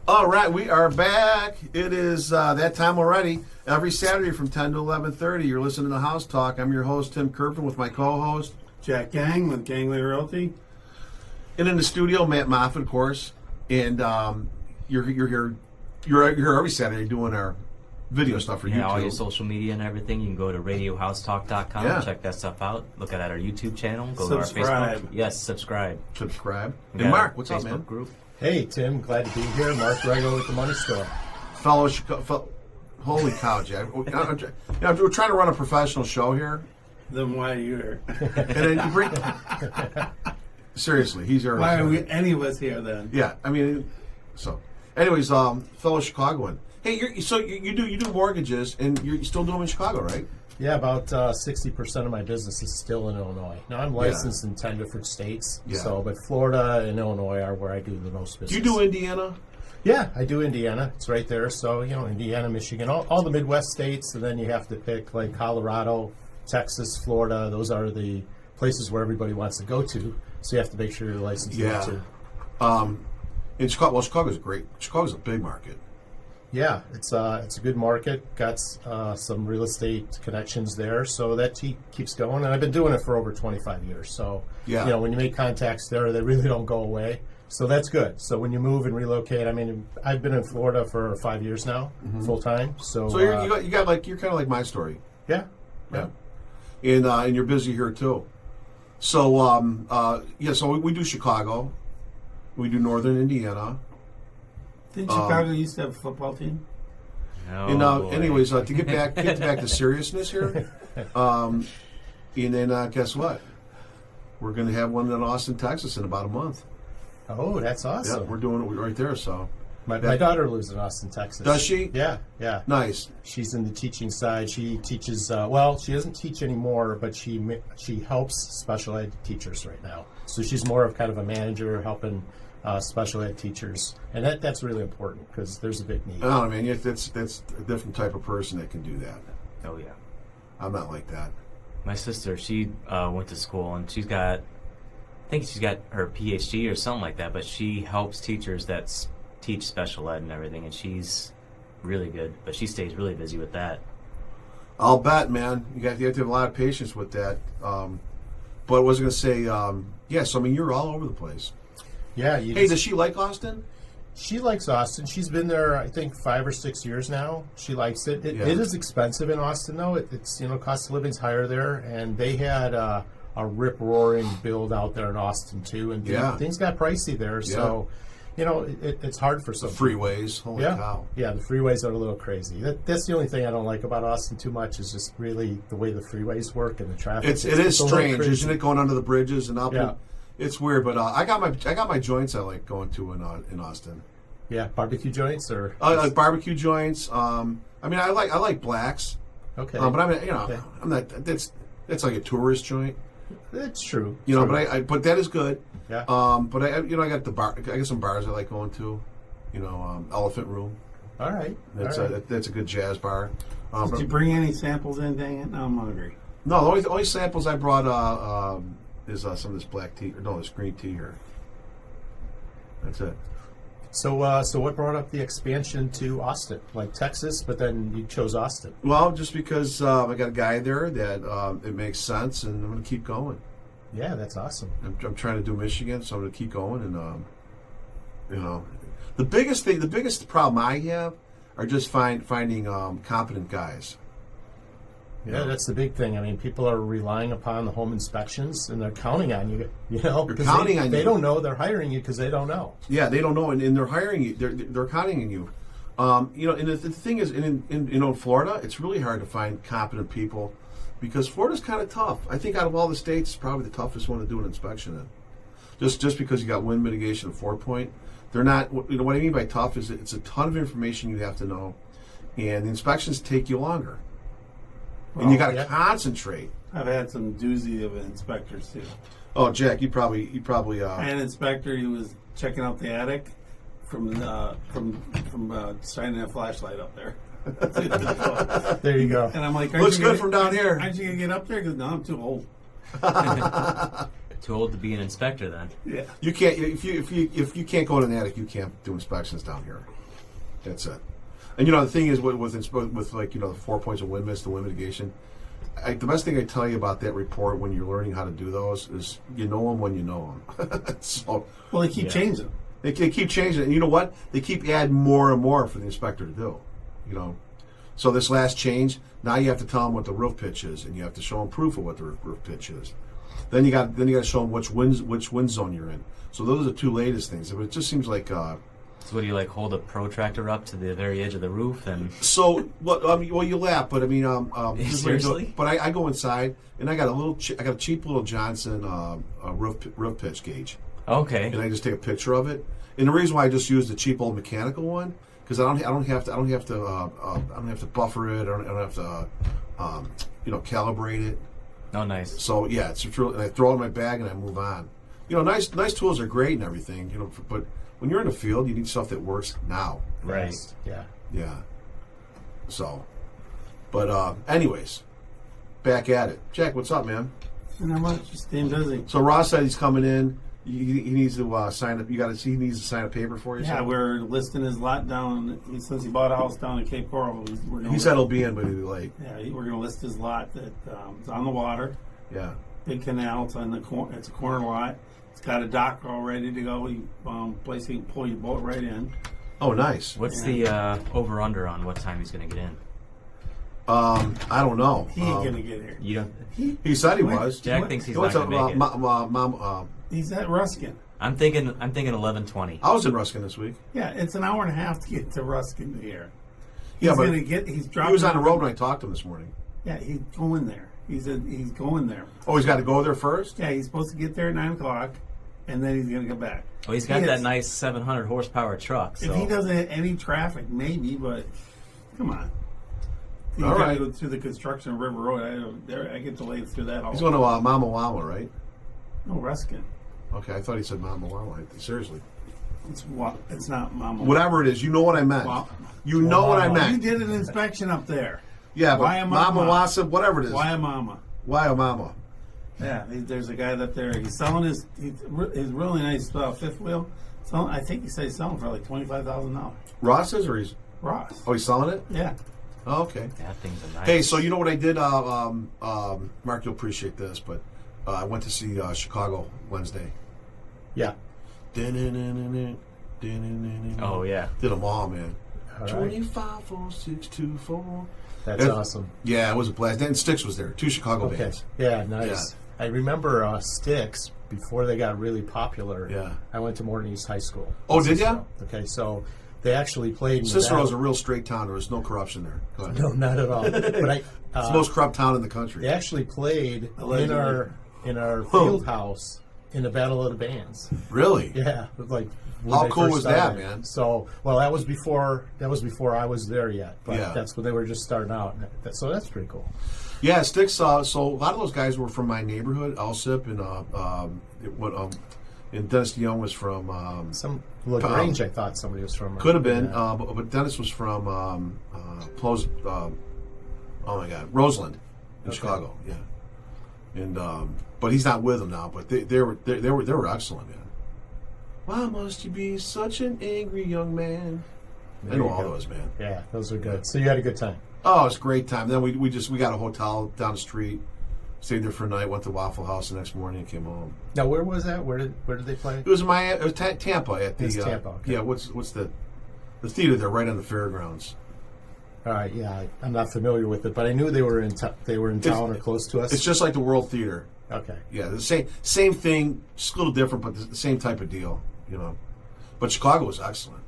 All right, we are back. It is that time already. Every Saturday from 10 to 11:30, you're listening to House Talk. I'm your host, Tim Kerfin, with my co-host, Jack Gang with Gangway Realty. and in the studio, Matt Moffat, of course. And you're here every Saturday doing our video stuff for YouTube. All your social media and everything. You can go to radiohousetalk.com, Yeah. check that stuff out. Look at our YouTube channel. Go Subscribe. to our Facebook. Yes, subscribe. Subscribe. We And got Mark, a what's Facebook up, man? Group. Hey, Tim, glad to be here. Mark Rego with the Money Store. Fellow Chicago. Holy cow, Jack! We're trying to run a professional show here, Then why are you here? and then you bring. Seriously, he's here. Why are we any of us here then? Yeah, I mean, so. Anyways, fellow Chicagoan. Hey, you do mortgages, and you still do them in Chicago, right? Yeah, about 60% of my business is still in Illinois. Now, I'm licensed in 10 different states, Yeah. but Florida and Illinois are where I do the most Do business. you do Indiana? Yeah, I do Indiana. It's right there. So, Indiana, Michigan, all the Midwest states, and then you have to pick like Colorado, Texas, Florida. Those are the places where everybody wants to go to. So you have to make sure you're licensed there too. In Chicago, well, Chicago's great. Chicago's a big market. Yeah, it's a good market. Got some real estate connections there, so that keeps going. And I've been doing it for over 25 years. So, Yeah. when you make contacts there, they really don't go away. So that's good. So when you move and relocate, I mean, I've been in Florida for 5 years now, full time. So, So you're kind of like my story. yeah, Yeah. And you're busy here too. So so we do Chicago, we do Northern Indiana. Didn't Chicago used to have a football team? Oh, And boy. anyways, to get back to seriousness here, and then guess what? We're going to have one in Austin, Texas, in about a month. Oh, that's Yeah, awesome. we're doing it right there. So My daughter lives in Austin, Texas. Does she? Yeah, yeah. Nice. She's in the teaching side. She teaches. She doesn't teach anymore, but she helps special ed teachers right now. So she's more of kind of a manager helping special ed teachers, and that's really important because there's a big need. I don't know, man. That's a different type of person that can do that. Oh, yeah. I'm not like that. My sister, she went to school, and I think she's got her PhD or something like that, but she helps teachers that teach special ed and everything, and she's really good, but she stays really busy with that. I'll bet, man. You have to have a lot of patience with that. But I was going to say, so I mean, you're all over the place. Yeah. Hey, does she like Austin? She likes Austin. She's been there, I think, 5 or 6 years now. She likes it. It is expensive in Austin, though. It's cost of living's higher there, and they had a rip-roaring build out there in Austin too, and things got pricey there. So, it's hard for some Freeways. Holy cow. Yeah, the freeways are a little crazy. That's the only thing I don't like about Austin too much is just really the way the freeways work and the traffic. It is a little strange, crazy. isn't it? Going under the bridges and up. Yeah. It's weird, but I got my joints I like going to in Austin. Yeah, barbecue joints or Like barbecue joints. I mean, I like blacks. okay, But I mean, Okay. I'm not. That's like a tourist joint. that's true. But True. but that is good. Yeah. But I got the bar. I got some bars I like going to. Elephant Room. All right. That's all right. a good jazz bar. Did you bring any samples in, dang it? Now I'm hungry. No, the only samples I brought is some of this black tea. Or no, this green tea here. That's it. So what brought up the expansion to Austin, like Texas, but then you chose Austin? Well, just because I got a guy there that it makes sense, and I'm going to keep going. Yeah, that's awesome. I'm trying to do Michigan, so I'm going to keep going. And the biggest problem I have are just finding competent guys. Yeah, that's the big thing. I mean, people are relying upon the home inspections, and they're counting on you. They're counting on you. They don't know they're hiring you because they don't know. Yeah, they don't know, and they're hiring you. They're counting on you. And the thing is, in Florida, it's really hard to find competent people because Florida's kind of tough. I think out of all the states, it's probably the toughest one to do an inspection in. Just because you got wind mitigation and 4-point, they're not. What I mean by tough is it's a ton of information you have to know, and the inspections take you longer. And you got to concentrate. I've had some doozy of inspectors too. Oh, Jack, you probably. I had an inspector. He was checking out the attic from shining a flashlight up there. There you go. And I'm like, looks good from down here. Aren't you gonna get up there? Because no, I'm too old. Too old to be an inspector then. Yeah. You can't if you can't go in an attic, you can't do inspections down here. That's it. And the thing is with like the 4 points of wind miss, the wind mitigation. The best thing I tell you about that report when you're learning how to do those is you know them when you know them. So Well, they keep changing. they keep changing it. And you know what? They keep adding more and more for the inspector to do. So this last change, now you have to tell them what the roof pitch is, and you have to show them proof of what the roof pitch is. Then you got to show them which wind zone you're in. So those are the two latest things. It just seems like. So what do you hold a protractor up to the very edge of the roof and? So well, you laugh, but Seriously? But I go inside and I got a cheap little Johnson roof pitch gauge. Okay. And I just take a picture of it. And the reason why I just use the cheap old mechanical one because I don't have to buffer it. I don't have to calibrate it. Oh, nice. So yeah, it's true. And I throw it in my bag and I move on. Nice tools are great and everything. But when you're in the field, you need stuff that works now. Right. Yeah. Yeah. So, but anyways, back at it. Jack, what's up, man? Not much. Just staying busy. So Ross said he's coming in. He needs to sign up. He needs to sign a paper for you. Yeah, we're listing his lot down. Since he bought a house down in Cape Coral, He said he'll be in, but he'll be late. Yeah, we're going to list his lot that is on the water. Yeah. Big canal. It's on the it's a corner lot. It's got a dock all ready to go. Place you can pull your boat right in. Oh, nice. What's the over under on what time he's going to get in? I don't know. He ain't gonna get here. You don't. He said he was. Jack thinks he's What's not going to make it. He's at Ruskin. I'm thinking 11:20. I was in Ruskin this week. Yeah, it's an hour and a half to get to Ruskin here. Yeah, but He's dropping. he was on the road when I talked to him this morning. Yeah, he's going there. He's going there. Oh, he's got to go there first? Yeah, he's supposed to get there at 9:00, and then he's gonna go back. Well, he's got that nice 700 horsepower truck. So. If he doesn't have any traffic, maybe, but come on. You All gotta right. go through the construction of River Road. I get delayed through that all. He's going to Mama Wama, right? No, Ruskin. Okay, I thought he said Mama Wama. Seriously. It's not Mama. Whatever it is, you know what I meant. You know what I You meant. did an inspection up there. Yeah, but Why a Mama Mama? Wasa, whatever it is. Why a Mama? Why a Mama? Yeah, there's a guy up there. He's selling his really nice fifth wheel. I think he said he's selling for like $25,000. Ross is or he's... Ross. Oh, he's selling it? Yeah. Oh, okay. That thing's a nice. Hey, so you know what I did? Mark, you'll appreciate this, but I went to see Chicago Wednesday. Yeah. Oh yeah. Did them all, man. All right. 25, 4, 6, 2, 4. That's awesome. Yeah, it was a blast. Dan Sticks was there. 2 Chicago Okay. bands. Yeah, nice. I remember Styx before they got really popular. Yeah. I went to Morton East High School. Oh, did ya? Okay, so they actually played in Cicero was the a real straight town. There was no corruption there. Go ahead. No, not at all. But It's the most corrupt town in the country. they actually played Allegedly. in our field house in the Battle of the Bands. Really? Yeah, like when How they cool first was that, started. man? So, well, that was before I was there yet. But Yeah. that's when they were just starting out. So that's pretty cool. Yeah, Sticks. So a lot of those guys were from my neighborhood, Alsip, and Dennis DeYoung was from. Some LaGrange, I thought somebody was from. Could have been, Yeah. but Dennis was from oh my God, Roseland in Chicago. Yeah, and but he's not with them now. But they were excellent, man. Why must you be such an angry young man? I There know you all go. those, man. Yeah, those are good. So you had a good time. Oh, it was a great time. Then we got a hotel down the street, stayed there for a night, went to Waffle House the next morning, and came home. Now, where was that? Where did they play? It was Tampa at the It's Tampa, okay. yeah. What's the theater there right on the fairgrounds? All right, yeah, I'm not familiar with it, but I knew they were in town or close to us. It's just like the World Theater. Okay. Yeah, the same thing, just a little different, but the same type of deal, you know. But Chicago was excellent.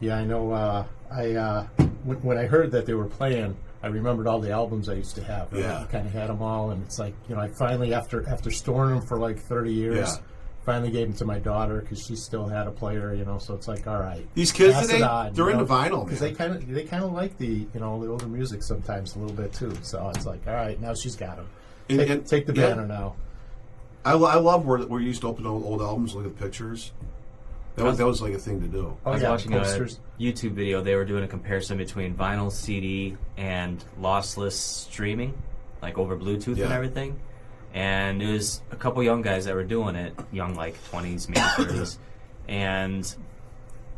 Yeah, I know. When I heard that they were playing, I remembered all the albums I used to have. Right? Yeah. I kind of had them all, and it's like, I finally, after storing them for like 30 years, Yeah. finally gave them to my daughter because she still had a player, So it's like, all right, These kids pass today, it on, they're into vinyl, because man. they kind of like the the older music sometimes a little bit too. So it's like, all right, now she's got them. Take the banner now. I love where you used to open old albums, look at the pictures. That was like a thing to do. I was yeah, watching posters. a YouTube video. They were doing a comparison between vinyl, CD, and lossless streaming, like over Bluetooth Yeah. and everything. and it was a couple young guys that were doing it, young like 20s, maybe 30s, and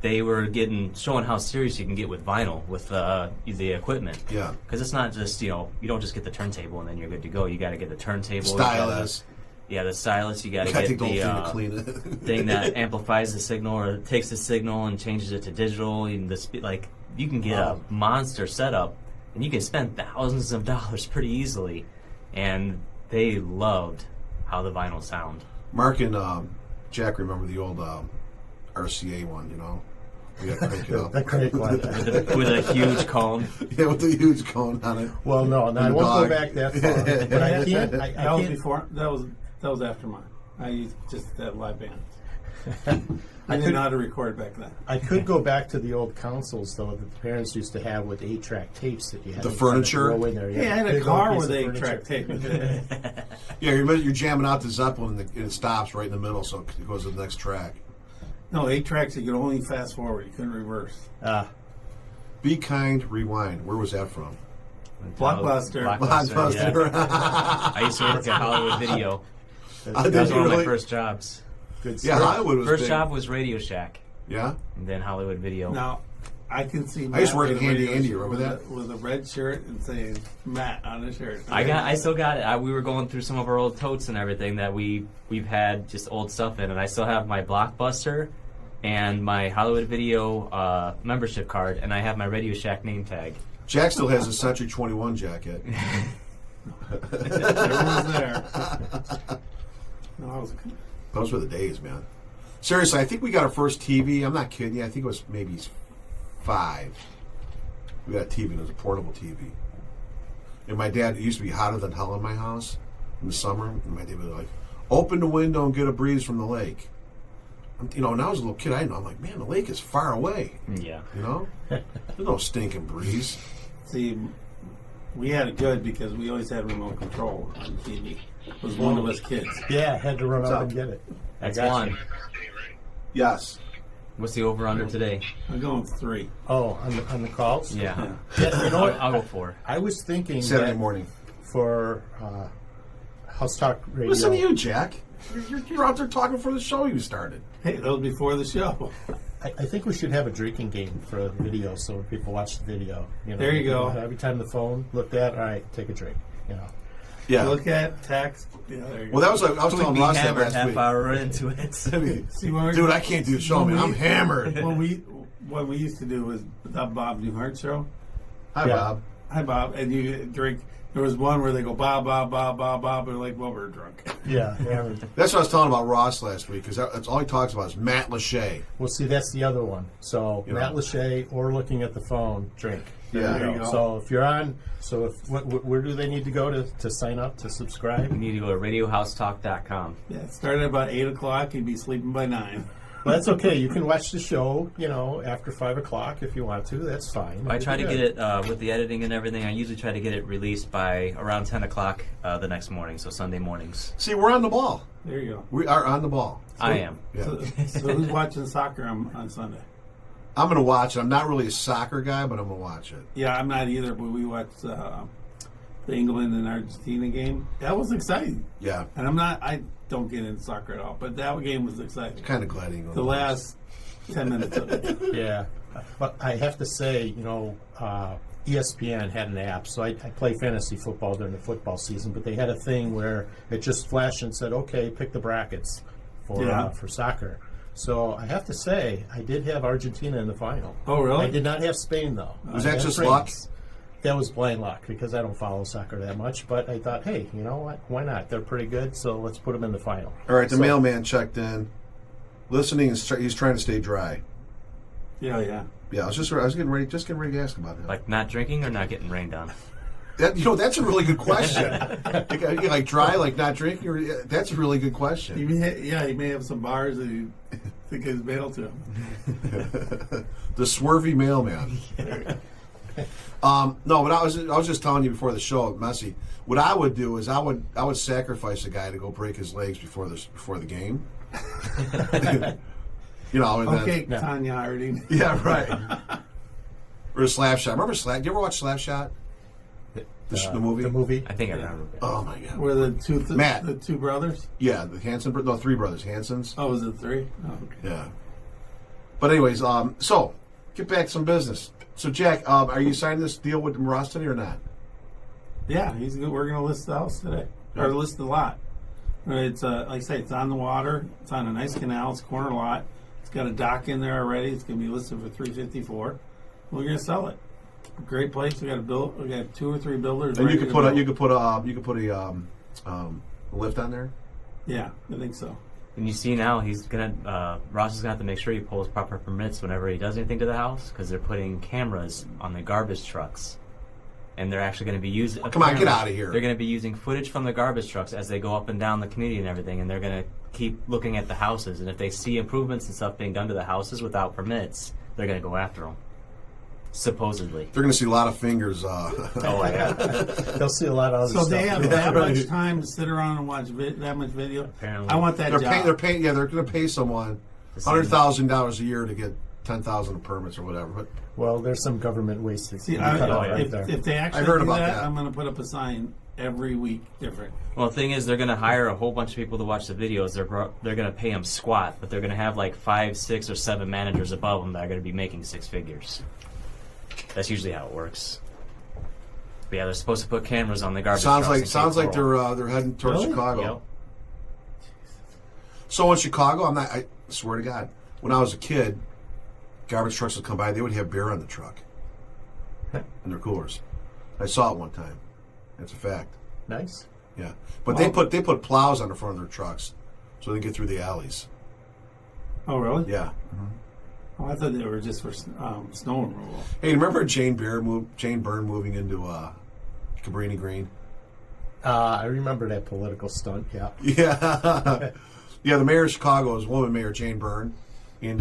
they were showing how serious you can get with vinyl with the equipment. Yeah. Because it's not just, you don't just get the turntable and then you're good to go. You got to get the turntable. Stylus. The stylus. You got to Gotta get take the whole the thing to clean it. thing that amplifies the signal or takes the signal and changes it to digital. And you can get a monster setup and you can spend thousands of dollars pretty easily. And they loved how the vinyl sound. Mark and Jack remember the old RCA one, We got to crank it up. The crank one. with a huge cone. Yeah, with the huge cone on it. Well, no, I the won't dog. go back that far. But I can't. I That was can't. before. That was after mine. I used just that live band. I didn't know how to record back then. I could go back to the old consoles though that the parents used to have with 8-track tapes that you had The to furniture? throw in there. Hey, I had a Big car old piece with of 8-track furniture. tape. Yeah, you're jamming out the Zeppelin and it stops right in the middle, so it goes to the next track. No, 8 tracks. You could only fast forward. You couldn't reverse. Be Kind, Rewind. Where was that from? Blockbuster. Blockbuster. Yeah. I used to work at Hollywood Video. I That was did one of my really- first jobs. Good Yeah, stuff. Hollywood was First big. job was Radio Shack, Yeah? and then Hollywood Video. Now, I can see. I used to Matt work with at a Handy radio Andy, shirt remember that? With a red shirt and saying Matt on the shirt. I still got it. We were going through some of our old totes and everything that we've had just old stuff in, and I still have my Blockbuster and my Hollywood Video membership card, and I have my Radio Shack name tag. Jack still has a Century 21 jacket. Everyone's there. No, I was. Those were the days, man. Seriously, I think we got our first TV. I'm not kidding you. I think it was maybe 5. We got a TV, and it was a portable TV. And my dad, it used to be hotter than hell in my house in the summer. And my dad would be like, open the window and get a breeze from the lake. When I was a little kid, I'm like, man, the lake is far away. Yeah. There's no stinking breeze. See, we had it good because we always had remote control on TV. It was one of us kids. Yeah, had to run What's up up? and get it. That's I got one. you. Yes. What's the over/under today? I'm going with 3. Oh, on the calls? Yeah. Yeah, you know what? I'll go 4. I was thinking Saturday that morning. for House Talk Radio. Listen to you, Jack. You're out there talking for the show you started. Hey, that was before the show. I think we should have a drinking game for the video so when people watch the video. There you go. Every time the phone looked at, all right, take a drink. Yeah. Look at text. Yeah, there you Well, go. I was telling Ross that hammered last half week. hour into it. See, when Dude, I can't do the show, man. I'm hammered. What we used to do was the Bob Newhart show. Hi, Yeah. Bob. Hi, Bob. And you drink. There was one where they go, Bob, Bob, Bob, Bob, Bob. And they're like, well, we're drunk. Yeah. That's what I was telling about Ross last week, because that's all he talks about is Matt Lachey. Well, see, that's the other one. So You know. Matt Lachey or looking at the phone, drink. Yeah. There you go. So if you're on, where do they need to go to sign up to subscribe? You need to go to RadioHouseTalk.com. Yeah, it started about 8 o'clock. You'd be sleeping by 9. Well, that's okay. You can watch the show, after 5 o'clock if you want to. That's fine. I try to get it with the editing and everything. I usually try to get it released by around 10 o'clock the next morning, so Sunday mornings. See, we're on the ball. There you go. We are on the ball. I am. Yeah. So who's watching soccer on Sunday? I'm going to watch it. I'm not really a soccer guy, but I'm going to watch it. Yeah, I'm not either, but we watched the England and Argentina game. That was exciting. Yeah. And I don't get into soccer at all, but that game was exciting. Kind of glad he The last 10 minutes of it. Yeah. But I have to say, ESPN had an app. So I play fantasy football during the football season, but they had a thing where it just flashed and said, okay, pick the brackets for soccer. So I have to say, I did have Argentina in the final. Oh, really? I did not have Spain, though. Was I that had just France. luck? That was blind luck because I don't follow soccer that much. But I thought, hey, you know what? Why not? They're pretty good, so let's put them in the final. All right, the So- mailman checked in. Listening, he's trying to stay dry. Yeah. Yeah, I was getting ready to ask about him. Like not drinking or not getting rained on? That's a really good question. like dry, like not drinking. That's a really good question. He may have some bars that you think is mail to him. The swervy mailman. No, but I was just telling you before the show, Messi. What I would do is I would sacrifice a guy to go break his legs before the game. And Okay, then, Tanya Harding. yeah, right. Or a slap shot. Remember slap? Do you ever watch slap shot? The movie? The movie. I think I remember. Oh my God. Were the two Matt. the two brothers? Yeah, the Hanson. No, three brothers. Hansons. Oh, was it three? Oh, okay. Yeah. But anyways, so get back to some business. So Jack, are you signing this deal with Ross today or not? Yeah, he's good. We're going to list the house today, or list the lot. It's like I say, it's on the water. It's on a nice canal. It's a corner lot. It's got a dock in there already. It's going to be listed for $354. We're going to sell it. Great place. We got We got 2 or 3 builders. And ready you could to put go. a lift on there. Yeah, I think so. And you see now, Ross is gonna have to make sure he pulls proper permits whenever he does anything to the house, because they're putting cameras on the garbage trucks, and they're actually going to be using. Come on, get outta here. They're going to be using footage from the garbage trucks as they go up and down the community and everything, and they're going to keep looking at the houses. And if they see improvements and stuff being done to the houses without permits, they're going to go after them. Supposedly. They're going to see a lot of fingers. Oh yeah. They'll see a lot of other So stuff. they have Yeah, that right. much time to sit around and watch that much video. Apparently. I want that They're job. paying. They're paying. Yeah, they're going to pay someone $100,000 a year to get 10,000 permits or whatever. But Well, there's some government waste that See, can be cut out yeah. right there. if they actually heard do about that, that. I'm going to put up a sign every week different. Well, the thing is, they're going to hire a whole bunch of people to watch the videos. They're going to pay them squat, but they're going to have like 5, 6, or 7 managers above them that are going to be making 6 figures. That's usually how it works. But yeah, they're supposed to put cameras on the garbage sounds trucks like in sounds Cape like Coral. they're heading towards Really? Chicago. Yep. So in Chicago, I swear to God, when I was a kid, garbage trucks would come by. They would have beer on the truck in their coolers. I saw it one time. That's a fact. Nice. Yeah, but they put plows on the front of their trucks so they get through the alleys. Oh, really? Yeah. Oh, I thought they were just for snow removal. Hey, remember Jane Byrne moving into Cabrini Green? I remember that political stunt. Yeah. Yeah, yeah. The mayor of Chicago was woman mayor Jane Byrne, and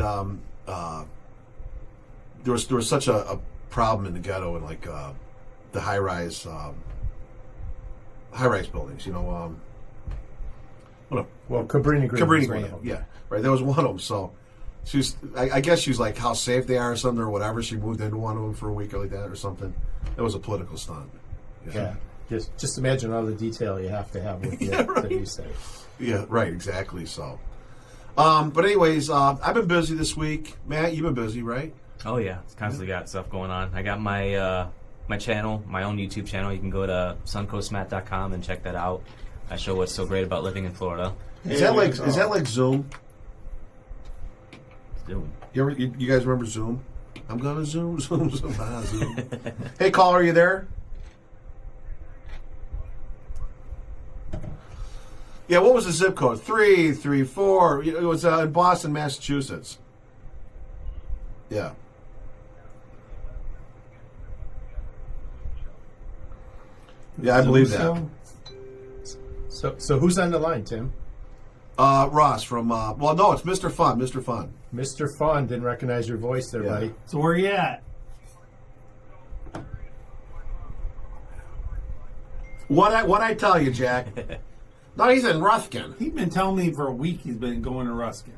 there was such a problem in the ghetto and like the high rise buildings. You know, Well, Cabrini Green. Cabrini was one Green. of them. Yeah, right. That was one of them. So she's, I guess she's like how safe they are or something or whatever. She moved into one of them for a week or like that or something. That was a political stunt. Yeah. Just imagine all the detail you have to have with Yeah, the right. new say. Yeah, right, exactly. So, but anyways, I've been busy this week. Matt, you've been busy, right? Oh yeah, it's constantly got stuff going on. I got my my channel, my own YouTube channel. You can go to suncoastmatt.com and check that out. I show what's so great about living in Florida. Is that like Zoom? Zoom. You guys remember Zoom? I'm gonna Zoom. Zoom. Hey, caller, are you there? Yeah, what was the zip code? 334. It was in Boston, Massachusetts. Yeah. Yeah, I believe that. So who's on the line, Tim? Ross from, well, no, it's Mr. Fun. Mr. Fun. Mr. Fun. Didn't recognize your voice there, Yeah. buddy. So where you at? What I tell you, Jack? No, he's in Ruskin. He's been telling me for a week he's been going to Ruskin.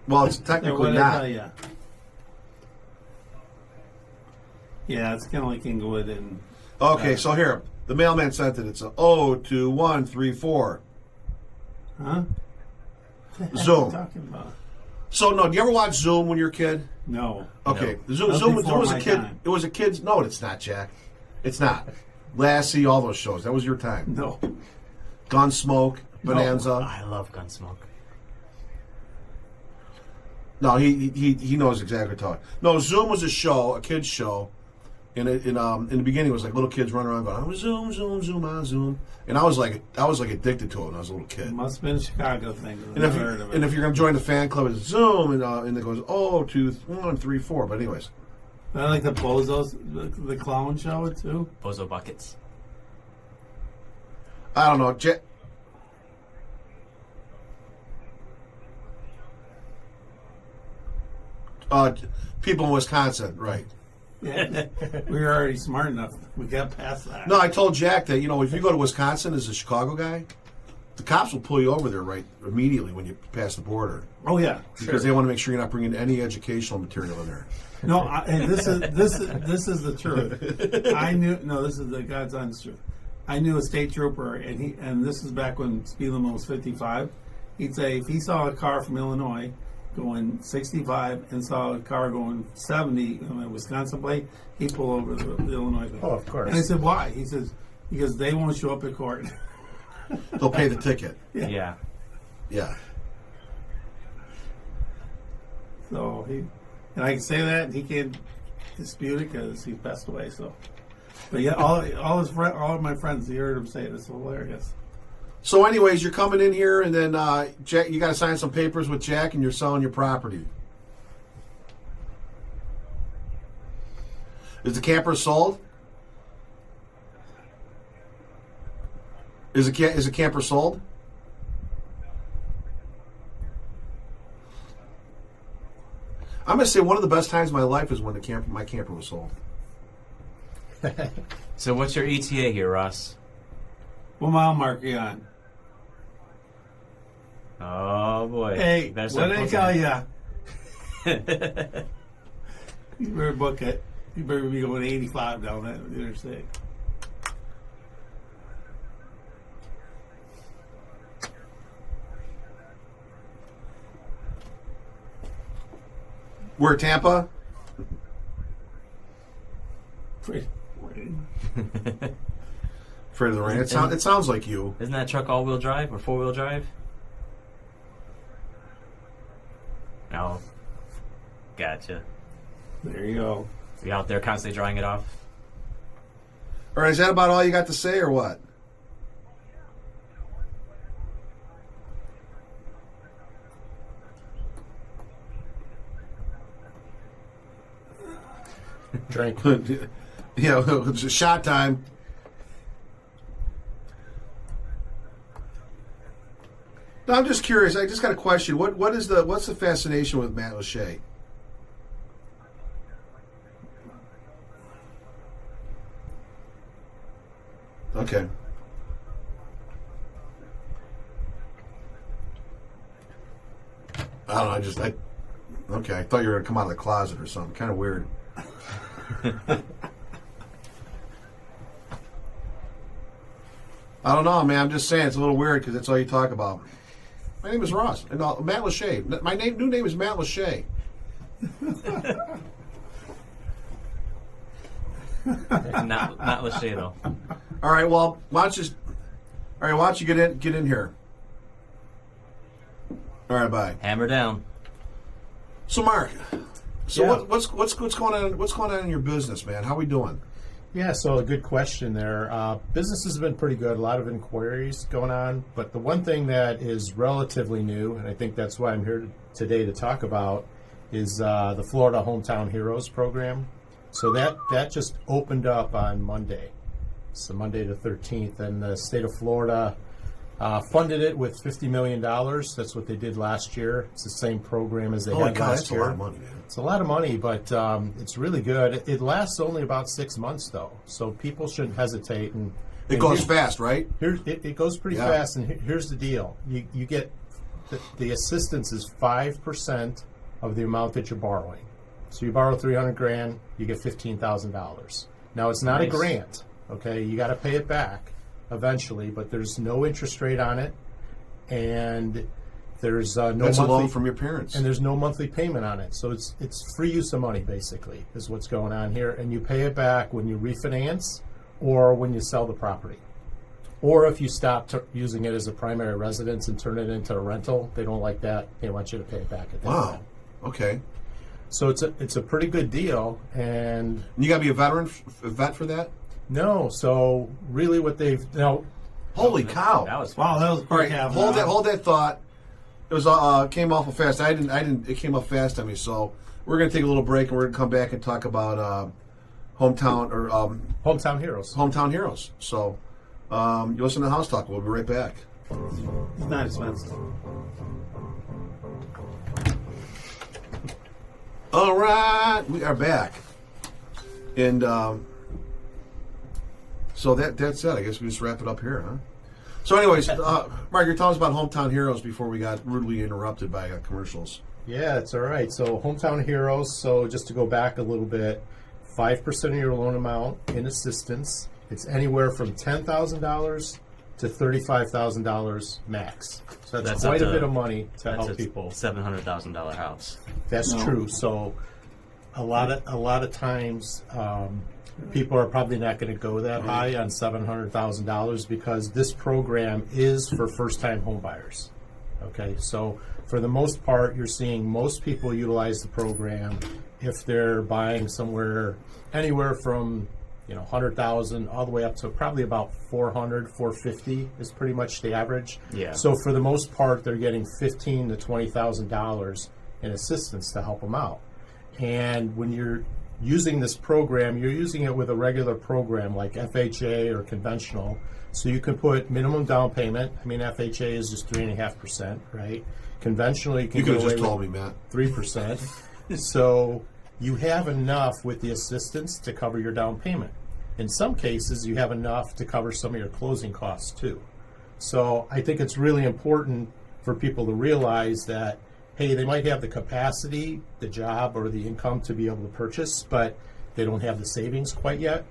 Well, it's Yeah, technically what did I tell not. you? Yeah, it's kind of like Inglewood and Okay, so here, the mailman sent it. It's a 02134. huh? What the heck Zoom. are you talking about? So no, do you ever watch Zoom when you're a kid? No. Okay, No. Zoom, That was Zoom before was a my kid. time. It was a kid's. No, it's not, Jack. It's not. Lassie, all those shows. That was your time. No. Gunsmoke, Bonanza. I love Gunsmoke. No, he knows exactly what I'm talking. No, Zoom was a show, a kid's show. And in the beginning, it was like little kids running around going, "Oh, Zoom, Zoom, Zoom, on Zoom," and I was like addicted to it when I was a little kid. It must have been a Chicago thing. 'cause I've And if, never heard of it. and if you're gonna join the fan club, it's Zoom, and it goes 02134. But anyways, I like the Bozos, the clown show too. Bozo Buckets. I don't know. People in Wisconsin, right? Yeah, we were already smart enough. We got past that. No, I told Jack that if you go to Wisconsin as a Chicago guy, the cops will pull you over there right immediately when you pass the border Oh yeah, because they want to make sure you're not bringing any educational material in there. No, and this is the truth. I knew this is the God's honest truth. I knew a state trooper, and this is back when speed limit was 55. He'd say if he saw a car from Illinois going 65 and saw a car going 70 on a Wisconsin plate, he'd pull over the Illinois plate. Oh, of course. And I said, why? He says, because they won't show up at court. They'll pay the ticket. Yeah. Yeah. So and I can say that, and he can't dispute it because he passed away. So, but yeah, all of my friends, you heard him say it. It's hilarious. So, anyways, you're coming in here, and then Jack, you got to sign some papers with Jack, and you're selling your property. Is the camper sold? Is the camper sold? I'm gonna say one of the best times of my life is when my camper was sold. So what's your ETA here, Ross? What mile mark are you on? Oh boy! Hey, Better what start did I booking tell ya? You better book it. You better be going 85 down that interstate. We're at Tampa. Pretty- Afraid of the rain. It sounds like you. Isn't that truck all-wheel drive or four-wheel drive? No. Gotcha. There you go. You out there constantly drying it off? All right, is that about all you got to say, or what? Drink. Yeah, it's a shot time. No, I'm just curious. I just got a question. What's the fascination with Matt Lachey? Okay. I don't know. Okay. I thought you were going to come out of the closet or something. Kind of weird. I don't know, man. I'm just saying it's a little weird because that's all you talk about. My name is Ross. And Matt Lachey. My new name is Matt Lachey. Not Lachey though. All right. Well, why don't you get in here? All right. Bye. Hammer down. So, Mark. So Yeah. what's going on? What's going on in your business, man? How we doing? Yeah, so a good question there. Business has been pretty good. A lot of inquiries going on. But the one thing that is relatively new, and I think that's why I'm here today to talk about, is the Florida Hometown Heroes program. So that just opened up on Monday. So Monday the 13th. And the state of Florida funded it with $50 million. That's what they did last year. It's the same program as they Holy had cow, last that's year. a lot of money, man. It's a lot of money, but it's really good. It lasts only about 6 months, though, so people shouldn't hesitate. It goes fast, right? It goes pretty Yeah. fast, and here's the deal: you get the assistance is 5% of the amount that you're borrowing. So you borrow $300,000, you get $15,000. Now it's not a Nice. grant, okay? You got to pay it back eventually, but there's no interest rate on it, and there's no That's a monthly loan from your parents. and there's no monthly payment on it. So it's free use of money, basically, is what's going on here. And you pay it back when you refinance or when you sell the property. Or if you stop using it as a primary residence and turn it into a rental, they don't like that. They want you to pay it back at that Wow. time. Okay. So it's a pretty good deal. And You got to be a vet for that? no, so really what they've now. Holy cow! That was Wow, that was All right, pretty hold that thought. It was came awful fast. I didn't. It came up fast on me. So we're gonna take a little break and we're gonna come back and talk about hometown Hometown Heroes. So you listen to House Talk. We'll be right back. It's not expensive. All right, we are back, and so that's it. I guess we just wrap it up here, huh? So, anyways, Mark, you're telling us about Hometown Heroes before we got rudely interrupted by commercials. Yeah, it's all right. So Hometown Heroes, so just to go back a little bit, 5% of your loan amount in assistance. It's anywhere from $10,000 to $35,000 max. So that's quite a bit of money to help people. $700,000 house. That's true. So a lot of times people are probably not going to go that high on $700,000 because this program is for first-time home buyers. Okay, so for the most part, you're seeing most people utilize the program if they're buying anywhere from 100,000 all the way up to probably about 400, 450 is pretty much the average. Yeah. So for the most part, they're getting $15,000 to $20,000 in assistance to help them out. And when you're using this program, you're using it with a regular program like FHA or conventional. So you can put minimum down payment. I mean, FHA is just 3.5%, right? Conventional, you can You get could have away just told with me, Matt. 3%. So you have enough with the assistance to cover your down payment. In some cases, you have enough to cover some of your closing costs too. So I think it's really important for people to realize that, hey, they might have the capacity, the job, or the income to be able to purchase, but they don't have the savings quite yet.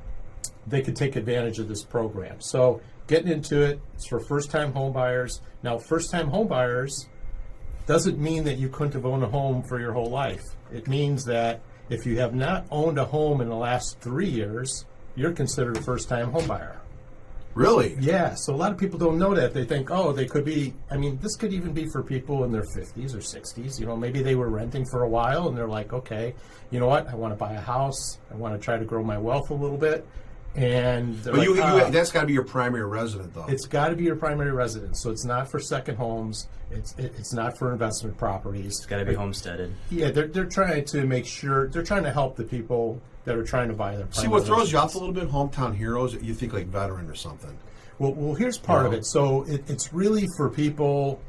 They could take advantage of this program. So getting into it, it's for first-time home buyers. Now, first-time home buyers doesn't mean that you couldn't have owned a home for your whole life. It means that if you have not owned a home in the last 3 years, you're considered a first-time home buyer. Really? Yeah, so a lot of people don't know that. They think, they could be, this could even be for people in their 50s or 60s. Maybe they were renting for a while and they're like, okay, you know what? I want to buy a house. I want to try to grow my wealth a little bit. And But that's got to be your primary resident, though. it's got to be your primary residence. So it's not for second homes. It's not for investment properties. It's got to be homesteaded. Yeah, they're trying to make sure, they're trying to help the people that are trying to buy their primary See, what throws you residence. off a little bit, Hometown Heroes, you think like veteran or something. Well, here's part of it. So it's really for people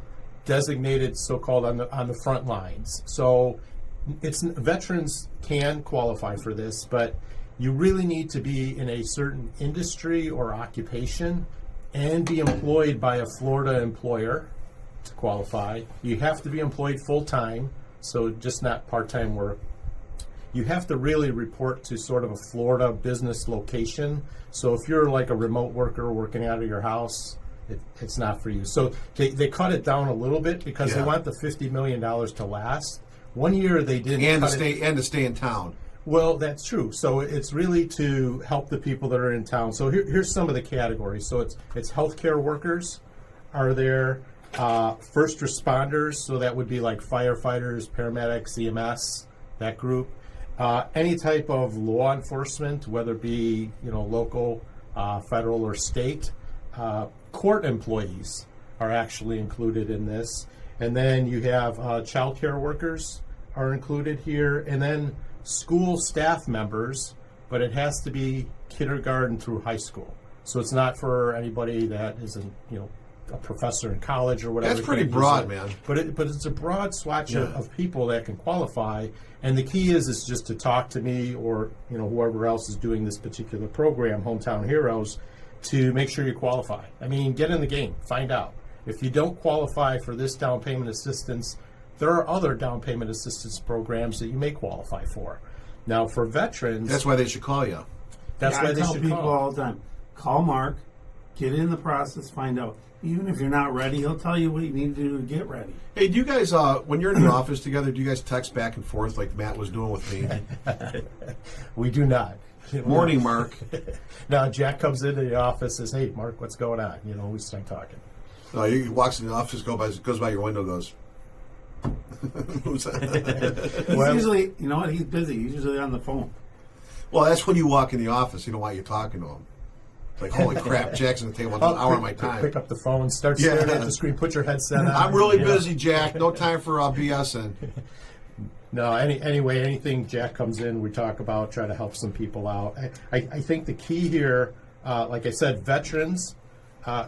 designated, so-called on the front lines. So veterans can qualify for this, but you really need to be in a certain industry or occupation and be employed by a Florida employer to qualify. You have to be employed full-time, so just not part-time work. You have to really report to sort of a Florida business location. So if you're like a remote worker working out of your house, it's not for you. So they cut it down a little bit because they want the $50 million to last. 1 year they didn't. And to stay in town. Well, that's true. So it's really to help the people that are in town. So here's some of the categories. So it's healthcare workers are there, first responders. So that would be like firefighters, paramedics, EMS, that group. Any type of law enforcement, whether it be local, federal, or state. Court employees are actually included in this. And then you have child care workers are included here. And then school staff members, but it has to be kindergarten through high school. So it's not for anybody that isn't, a professor in college or whatever. That's pretty broad, man. But it's a broad swatch of people that can qualify. And the key is just to talk to me or whoever else is doing this particular program, Hometown Heroes, to make sure you qualify. Get in the game, find out. If you don't qualify for this down payment assistance, there are other down payment assistance programs that you may qualify for. Now, for veterans, that's why they should call you. That's why I they tell should people call. all the time, call Mark, get in the process, find out. Even if you're not ready, he'll tell you what you need to do to get ready. Hey, do you guys, when you're in the office together, do you guys text back and forth like Matt was doing with me? We do not. Morning, Mark. Now, Jack comes into the office and says, hey, Mark, what's going on? We start talking. He walks in the office, goes by your window, goes. Who's that? He's usually, he's busy. He's usually on the phone. Well, that's when you walk in the office. You know why you're talking to him. Like, holy crap, Jack's on the table. It's an hour of my time. Pick up the phone, start staring at the screen, put your headset on. I'm really busy, Jack. No time for BSing. No, anyway, anything Jack comes in, we talk about, try to help some people out. I think the key here, like I said, veterans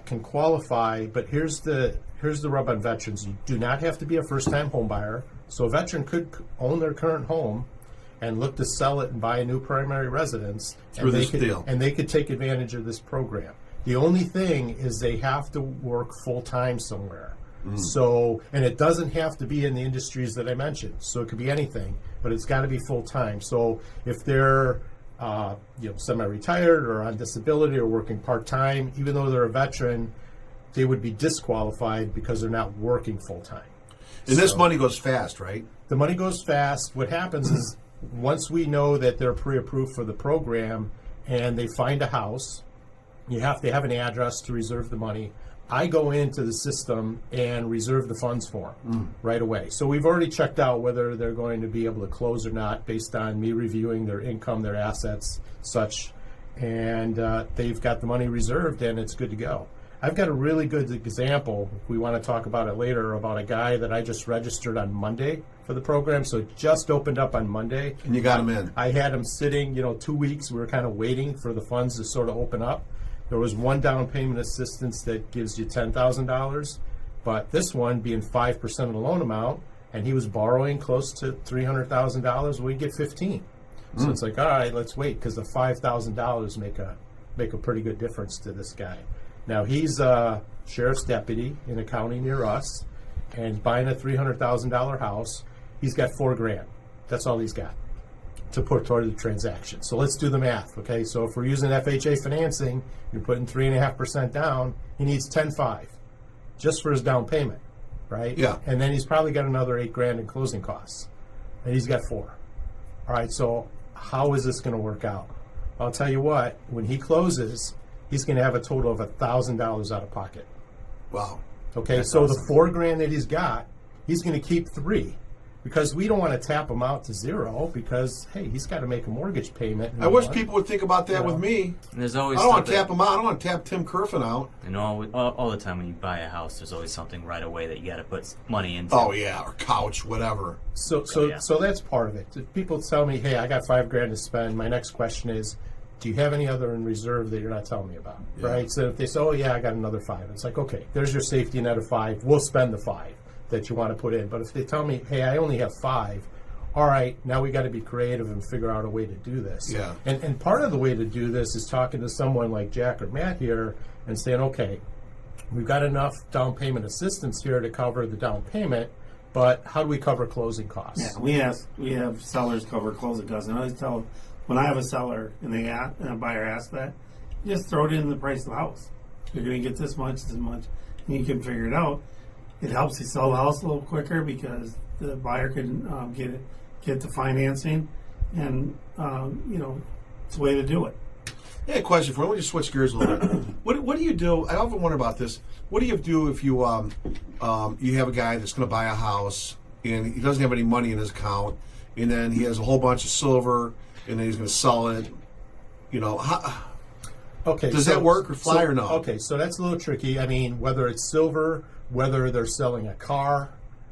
can qualify, but here's the rub on veterans. You do not have to be a first-time home buyer. So a veteran could own their current home and look to sell it and buy a new primary residence. Through this deal. And they could take advantage of this program. The only thing is they have to work full-time somewhere. So, and it doesn't have to be in the industries that I mentioned. So it could be anything, but it's got to be full-time. So if they're semi-retired or on disability or working part-time, even though they're a veteran, they would be disqualified because they're not working full-time. And this money goes fast, right? The money goes fast. What happens is once we know that they're pre-approved for the program and they find a house, you have to have an address to reserve the money. I go into the system and reserve the funds for them right away. So we've already checked out whether they're going to be able to close or not based on me reviewing their income, their assets, such. And they've got the money reserved and it's good to go. I've got a really good example, if we want to talk about it later, about a guy that I just registered on Monday for the program. So it just opened up on Monday. And you got him in. I had him sitting, 2 weeks. We were kind of waiting for the funds to sort of open up. There was one down payment assistance that gives you $10,000, but this one being 5% of the loan amount, and he was borrowing close to $300,000, we get 15. So it's like, all right, let's wait, because the $5,000 make a pretty good difference to this guy. Now he's a sheriff's deputy in a county near us, and he's buying a $300,000 house. He's got $4,000. That's all he's got to put toward the transaction. So let's do the math, okay? So if we're using FHA financing, you're putting 3.5% down, he needs 10.5 just for his down payment, right? Yeah. And then he's probably got another $8,000 in closing costs, and he's got 4. All right, so how is this going to work out? I'll tell you what, when he closes, he's going to have a total of $1,000 out of pocket. Wow. Okay, That's so awesome. the $4,000 that he's got, he's going to keep 3. Because we don't want to tap him out to 0 because, hey, he's got to make a mortgage payment. I wish people would think about that with me. And there's always I don't want to something- tap him out. I don't want to tap Tim Kerfin out. And all the time when you buy a house, there's always something right away that you got to put money into. Oh, yeah, or couch, whatever. So yeah. that's part of it. If people tell me, hey, I got $5,000 to spend, my next question is, do you have any other in reserve that you're not telling me about? Yeah. Right? So if they say, oh, yeah, I got another 5, it's like, okay, there's your safety net of 5. We'll spend the 5 that you want to put in. But if they tell me, hey, I only have 5, all right, now we got to be creative and figure out a way to do this. Yeah. And part of the way to do this is talking to someone like Jack or Matt here and saying, okay, we've got enough down payment assistance here to cover the down payment, but how do we cover closing costs? Yeah, we have sellers cover closing costs. And I always tell them, when I have a seller and a buyer asks that, you just throw it in the price of the house. You're going to get this much, and you can figure it out. It helps you sell the house a little quicker because the buyer can get the financing, and it's a way to do it. Yeah, question for you. Let me just switch gears a little bit. What do you do? I often wonder about this. What do you do if you you have a guy that's going to buy a house and he doesn't have any money in his account, and then he has a whole bunch of silver, and then he's going to sell it? Okay, does that work or fly or no? Okay, so that's a little tricky. I mean, whether it's silver, whether they're selling a car,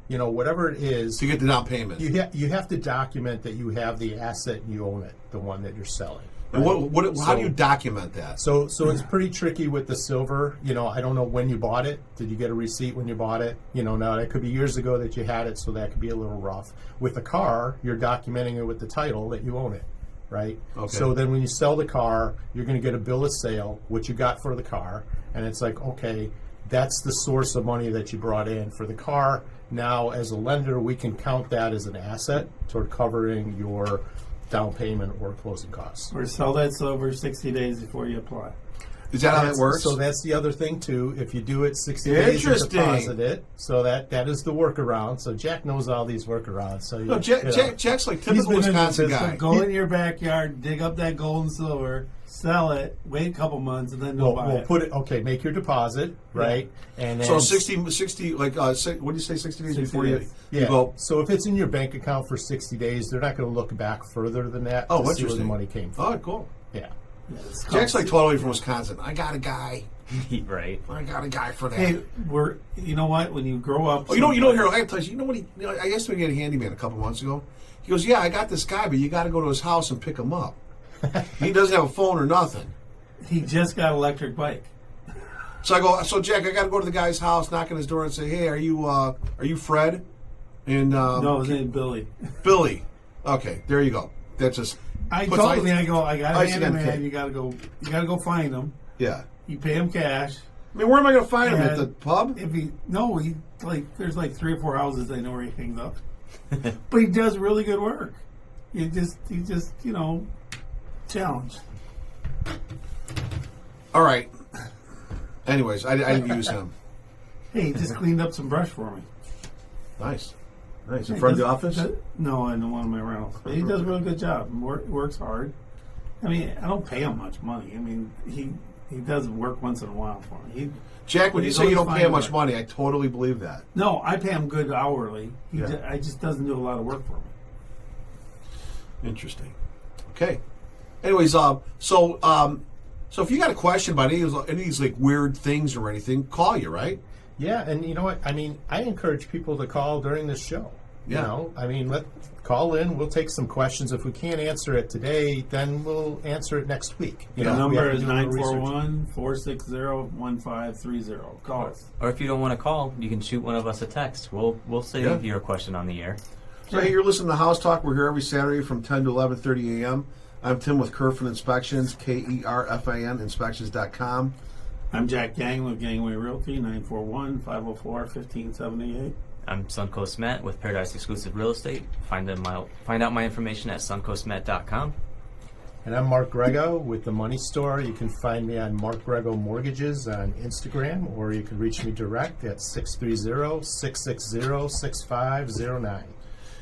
whatever it is, To get the down payment. you have to document that you have the asset and you own it, the one that you're selling. And right? how do you document that? So it's pretty tricky with the silver. I don't know when you bought it. Did you get a receipt when you bought it? Now that could be years ago that you had it, so that could be a little rough. With the car, you're documenting it with the title that you own it, right? Okay. So then when you sell the car, you're going to get a bill of sale, what you got for the car, and it's like, okay, that's the source of money that you brought in for the car. Now, as a lender, we can count that as an asset toward covering your down payment or closing costs. Or sell that silver 60 days before you apply. Is that how that works? So that's the other thing too. If you do it 60 days and Interesting. deposit it, so that is the workaround. So Jack knows all these workarounds. So No, Jack's like typical been in the Wisconsin business. guy. Go in your backyard, dig up that gold and silver, sell it, wait a couple months, and then go buy we'll it. put it. Okay, make your deposit, right? And then So 60 like what do you say, 60 days 60 before you days. go? So if it's in your bank account for 60 days, they're not going to look back further than that Oh, to see where the interesting. money came from. Oh, cool. Yeah. Yeah, it's Jack's like called- totally from Wisconsin. I got a guy. Right. I got a guy for that. Hey, you know what? When you grow up, Oh, you know, Harold, I have to tell you, you know what I asked him to get a handyman a couple months ago. He goes, yeah, I got this guy, but you got to go to his house and pick him up. He doesn't have a phone or nothing. he just got an electric bike. So I go, so Jack, I got to go to the guy's house, knock on his door, and say, hey, are you Fred? And No, his name's Billy. Billy. Okay, there you go. That's just I puts told ice- him, I got a icing on the handyman. cake. You gotta go find him. Yeah. You pay him cash. I mean, where am I going to find him? At And the pub? If he there's like 3 or 4 houses I know where he hangs up. But he does really good work. He just challenged. All right. Anyways, I didn't use him. Hey, he just cleaned up some brush for me. Nice. In front of the office? No, in one of my rentals. But he does a really good job. Works hard. I mean, I don't pay him much money. I mean, he does work once in a while for me. Jack, when you he's say you don't always pay him much fine money, I totally believe that. No, I pay him good hourly. Yeah. I just doesn't do a lot of work for me. Interesting. Okay. Anyways, so if you got a question about any of these like weird things or anything, call you, right? Yeah, and you know what? I mean, I encourage people to call during this show. Yeah. You know, I mean, call in. We'll take some questions. If we can't answer it today, then we'll answer it next week. The number is 941-460-1530. Call us. Or if you don't want to call, you can shoot one of us a text. We'll save your question on the air. So hey, you're listening to House Talk. We're here every Saturday from 10 to 11:30 a.m. I'm Tim with Kerfin Inspections, Kerfin Inspections.com. I'm Jack Gangway with Gangway Realty, 941-504-1578. I'm Suncoast Matt with Paradise Exclusive Real Estate. Find out my information at suncoastmatt.com. And I'm Mark Grego with The Money Store. You can find me on Mark Grego Mortgages on Instagram, or you can reach me direct at 630-660-6509.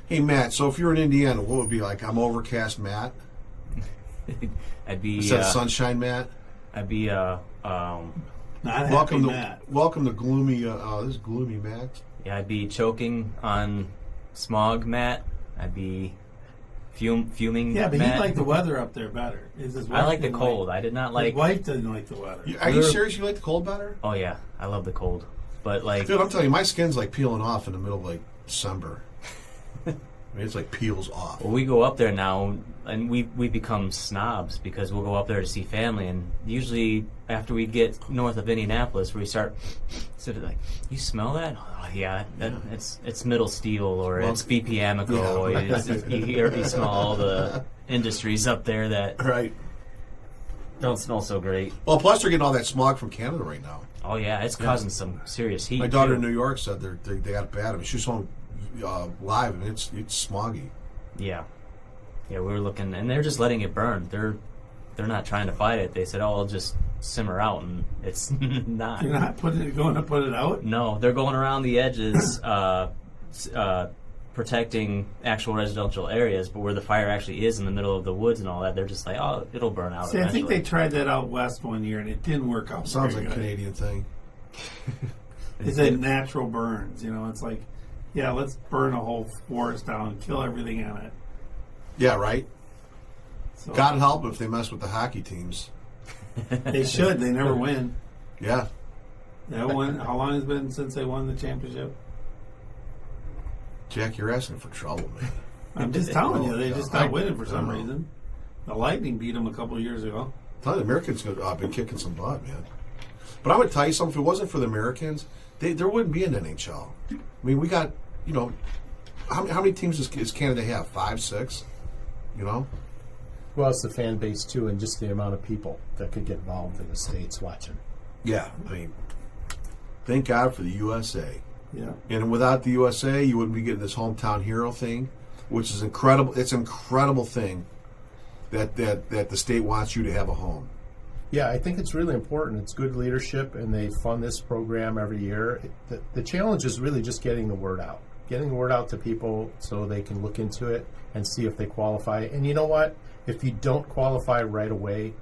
Hey, Matt, so if you're in Indiana, what would it be like? I'm Overcast Matt? I'd be Instead of Sunshine Matt? I'd be Not Welcome happy to Matt. welcome to gloomy. This is gloomy Matt. yeah, I'd be choking on smog Matt. I'd be fuming Yeah, but Matt. he liked the weather up there better. I like the cold. I did not His like. wife didn't like the weather. Are you serious? You like the cold better? Oh yeah, I love the cold. But like, Dude, I'm telling you, my skin's like peeling off in the middle of like December. I mean, it's like peels off. well, we go up there now, and we become snobs because we'll go up there to see family, and usually after we get north of Indianapolis, we start sort of like, you smell that? Oh yeah, it's middle steel or it's BP Amico. Yeah. You smell all the industries up there that Right. don't smell so great. Well, plus they're getting all that smog from Canada right now. Oh yeah, it's causing some serious heat. My daughter too. in New York said they got it bad. I mean, she was home live, and it's smoggy. Yeah, we were looking, and they're just letting it burn. They're not trying to fight it. They said, "Oh, it'll just simmer out," and it's not. You're not going to put it out? No, they're going around the edges, protecting actual residential areas, but where the fire actually is in the middle of the woods and all that, they're just like, "Oh, it'll burn out." See, I think eventually. they tried that out west one year, and it didn't work out. Sounds very like a good. Canadian thing. They said natural burns. It's like, yeah, let's burn a whole forest down and kill everything on it. Yeah, right. So God help if they mess with the hockey teams. they should. They never win. Yeah. How long has it been since they won the championship? Jack, you're asking for trouble, man. I'm just telling you, they just stopped winning for some I know. reason. The Lightning beat them a couple of years ago. I'm telling you, the Americans have been kicking some butt, man. But I'm going to tell you something. If it wasn't for the Americans, there wouldn't be an NHL. I mean, we got, how many teams does Canada have? 5, 6? Well, it's the fan base, too, and just the amount of people that could get involved in the States watching. Yeah. I mean, thank God for the USA. Yeah. And without the USA, you wouldn't be getting this hometown hero thing, which is incredible. It's an incredible thing that the state wants you to have a home. Yeah, I think it's really important. It's good leadership, and they fund this program every year. The challenge is really just getting the word out. Getting the word out to people so they can look into it and see if they qualify. And you know what? If you don't qualify right away,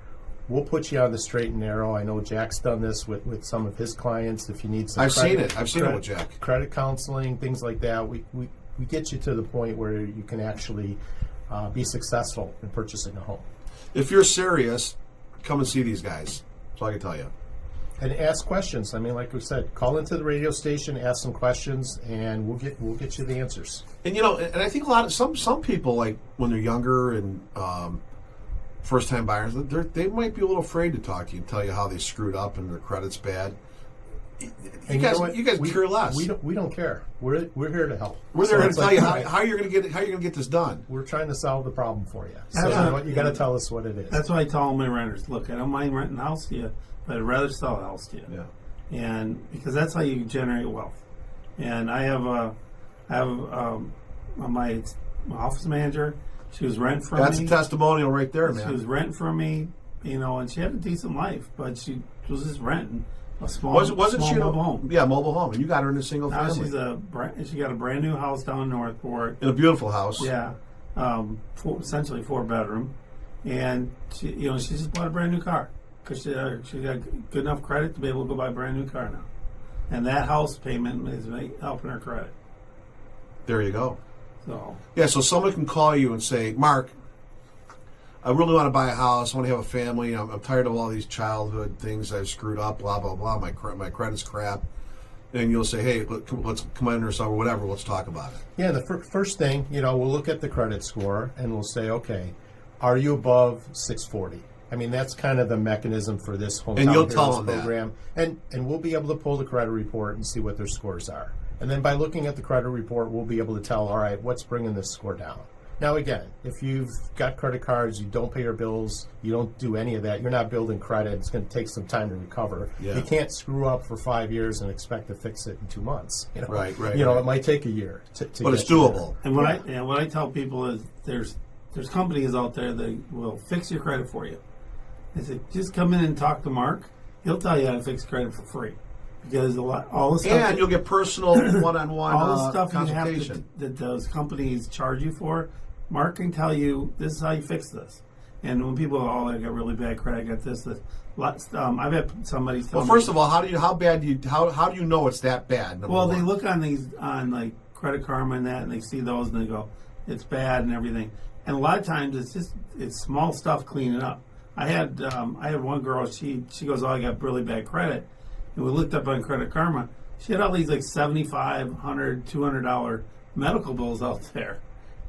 we'll put you on the straight and narrow. I know Jack's done this with some of his clients. If you need some I've seen it with Jack. Credit counseling, things like that, we get you to the point where you can actually be successful in purchasing a home. If you're serious, come and see these guys. That's all I can tell you. And ask questions. I mean, like we said, call into the radio station, ask some questions, and we'll get you the answers. And and I think a lot of some people, like when they're younger and first time buyers, they might be a little afraid to talk to you and tell you how they screwed up and their credit's bad. You guys care less. We don't care. We're here to help. We're there So to it's tell like, you all right, how you're going to get this done. we're trying to solve the problem for you. So That's you know what- what, you got to tell us what it is. That's why I tell all my renters, look, I don't mind renting a house to you, but I'd rather sell a house to you. Yeah. And because that's how you generate wealth. And I have my office manager. She was renting from That's me. a testimonial right there, She was man. renting from me, and she had a decent life, but she was just renting a small, Wasn't small she mobile home. Yeah, mobile home, and you got her in a single Now family she got a brand new house down in Northport. in a beautiful house. Yeah, essentially 4-bedroom, and she just bought a brand new car because she got good enough credit to be able to go buy a brand new car now, and that house payment is helping her credit. There you go. So Yeah, so someone can call you and say, Mark, I really want to buy a house. I want to have a family. I'm tired of all these childhood things I've screwed up, blah, blah, blah. My credit's crap. And you'll say, hey, let's come in or whatever. Let's talk about it. Yeah, the first thing, we'll look at the credit score and we'll say, okay, are you above 640? I mean, that's kind of the mechanism for this hometown And you'll Heroes tell them that. program. And we'll be able to pull the credit report and see what their scores are. And then by looking at the credit report, we'll be able to tell, all right, what's bringing this score down? Now, again, if you've got credit cards, you don't pay your bills, you don't do any of that, you're not building credit, it's going to take some time to recover. Yeah. You can't screw up for 5 years and expect to fix it in 2 months. Right. It might take a year to But it's get you there. doable. and what I tell people is there's companies out there that will fix your credit for you. I said just come in and talk to Mark. He'll tell you how to fix credit for free because all the stuff And you'll get personal one-on-one all the stuff you have consultation. that those companies charge you for, Mark can tell you this is how you fix this. And when people go, I got really bad credit, I got this. I've had somebody tell Well, me. first of all, how do you know it's that bad? Number Well, they one? look on like Credit Karma and that, and they see those and they go, it's bad and everything. And a lot of times it's small stuff cleaning up. I had one girl. She goes, I got really bad credit, and we looked up on Credit Karma. She had all these like $75, $100, $200 medical bills out there.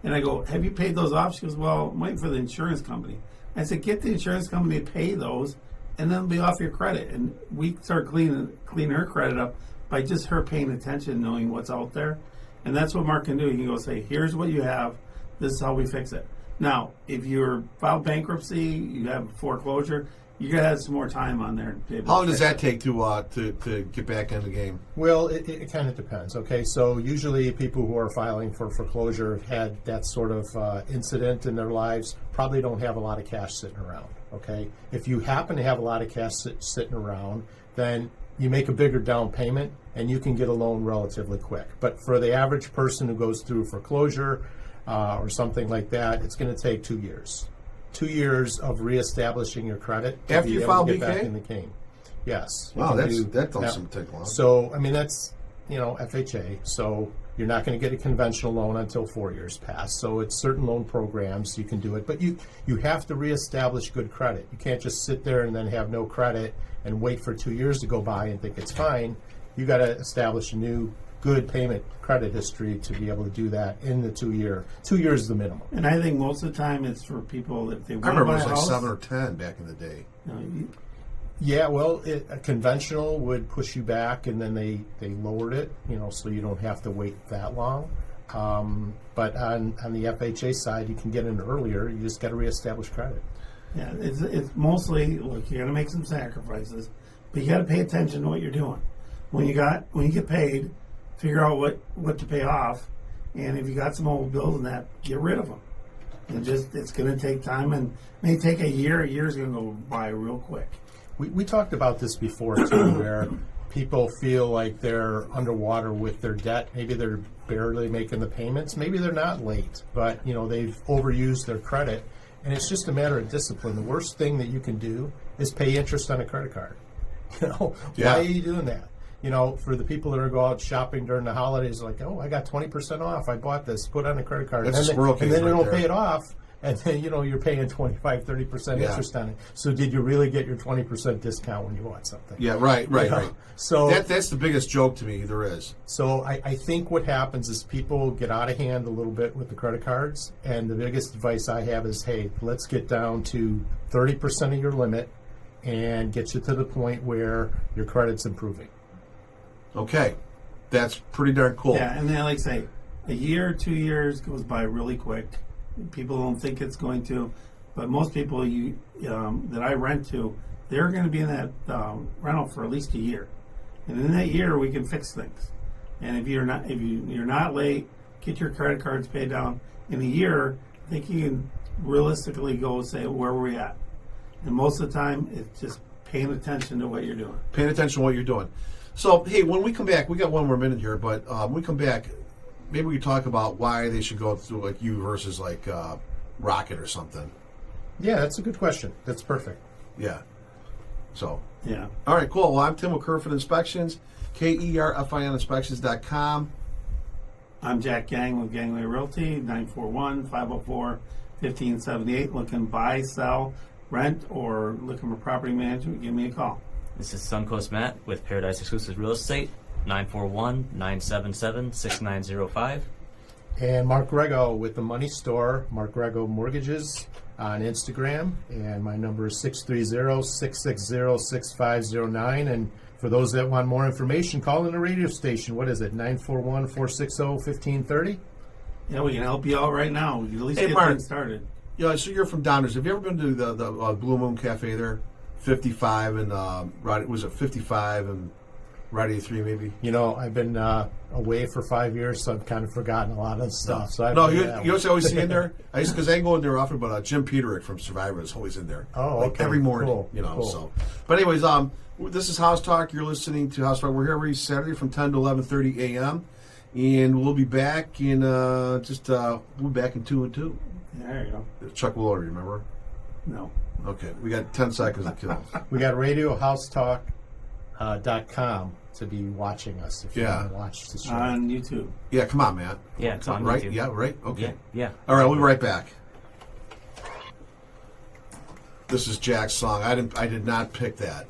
And I go, have you paid those off? She goes, well, I'm waiting for the insurance company. I said, get the insurance company to pay those, and then it'll be off your credit. And we start cleaning her credit up by just her paying attention, knowing what's out there. And that's what Mark can do. He can go say, here's what you have. This is how we fix it. Now, if you're filed bankruptcy, you have foreclosure, you got to have some more time on there. To be able How to long does fix that take to get back in the game? Well, it kind of depends. Okay, so usually people who are filing for foreclosure have had that sort of incident in their lives, probably don't have a lot of cash sitting around. Okay, if you happen to have a lot of cash sitting around, then you make a bigger down payment and you can get a loan relatively quick. But for the average person who goes through foreclosure or something like that, it's going to take 2 years. 2 years of reestablishing your credit to After be you able file to get BK? back in the game. Yes. you Wow, can that now. doesn't take long. So, I mean, that's, FHA. So you're not going to get a conventional loan until 4 years pass. So it's certain loan programs you can do it. But you have to reestablish good credit. You can't just sit there and then have no credit and wait for 2 years to go by and think it's fine. You got to establish a new good payment credit history to be able to do that in the 2 year. 2 years is the minimum. And I think most of the time it's for people if they I want to remember buy it was a like house. 7 or 10 back in the day. Yeah, well, a conventional would push you back, and then they lowered it, so you don't have to wait that long. But on the FHA side, you can get in earlier. You just got to reestablish credit. Yeah, it's mostly, look, you got to make some sacrifices, but you got to pay attention to what you're doing. When you get paid, figure out what to pay off, and if you got some old bills and that, get rid of them. And it's going to take time, and it may take a year. A year is going to go by real quick. We talked about this before too, where people feel like they're underwater with their debt. Maybe they're barely making the payments. Maybe they're not late, but they've overused their credit, and it's just a matter of discipline. The worst thing that you can do is pay interest on a credit card. Yeah. Why are you doing that? For the people that are go out shopping during the holidays, like, oh, I got 20% off. I bought this. Put on a credit card. That's and a then, squirrel and case then they right don't there. pay it off. And then, you're paying 25, 30% Yeah. interest on it. So did you really get your 20% discount when you bought something? Yeah, right. So That's the biggest joke to me there is. so I think what happens is people get out of hand a little bit with the credit cards. And the biggest advice I have is, hey, let's get down to 30% of your limit and get you to the point where your credit's improving. Okay, that's pretty darn cool. Yeah, and then like I say, a year, 2 years goes by really quick. People don't think it's going to, but most people that I rent to, they're going to be in that rental for at least a year, and in that year we can fix things. And if you're not late, get your credit cards paid down in a year. I think you can realistically go say where were we at, and most of the time it's just paying attention to what you're doing. Paying attention to what you're doing. So, hey, when we come back, we got one more minute here, but when we come back, maybe we can talk about why they should go through like you versus like Rocket or something. Yeah, that's a good question. That's perfect. Yeah. So. Yeah. All right, cool. Well, I'm Tim with Kerfin Inspections, KERFIN Inspections.com. I'm Jack Gang with Gangway Realty, 941-504-1578. Looking buy, sell, rent, or looking for property management, give me a call. This is Suncoast Matt with Paradise Exclusive Real Estate, 941-977-6905. And Mark Grego with the Money Store, Mark Grego Mortgages on Instagram. And my number is 630-660-6509. And for those that want more information, call in the radio station. What is it, 941-460-1530? Yeah, we can help you out right now. We can at least Hey, get Mark. things started. Yeah, so you're from Downers. Have you ever been to the Blue Moon Cafe there? 55 and was it 55 and Roddy 3 maybe? You know, I've been away for 5 years, so I've kind of forgotten a lot of stuff. So I've No, been you to that know one. what I always see in there? Because I go in there often, but Jim Peterick from Survivor is always in there. Oh, like okay. every morning, Cool. you know. Cool. So, but anyways, this is House Talk. You're listening to House Talk. We're here every Saturday from 10 to 11:30 a.m. and we'll be back in we'll be back in 2 and 2. There you go. Chuck Woolery, remember? No. Okay, we got 10 seconds to kill. We got radiohousetalk.com to be watching us if you Yeah. want to watch the show. On YouTube. Yeah, come on, Matt. Yeah, it's on Right? YouTube. Yeah, right. Okay. Yeah. All right, we'll be right back. This is Jack's song. I did not pick that.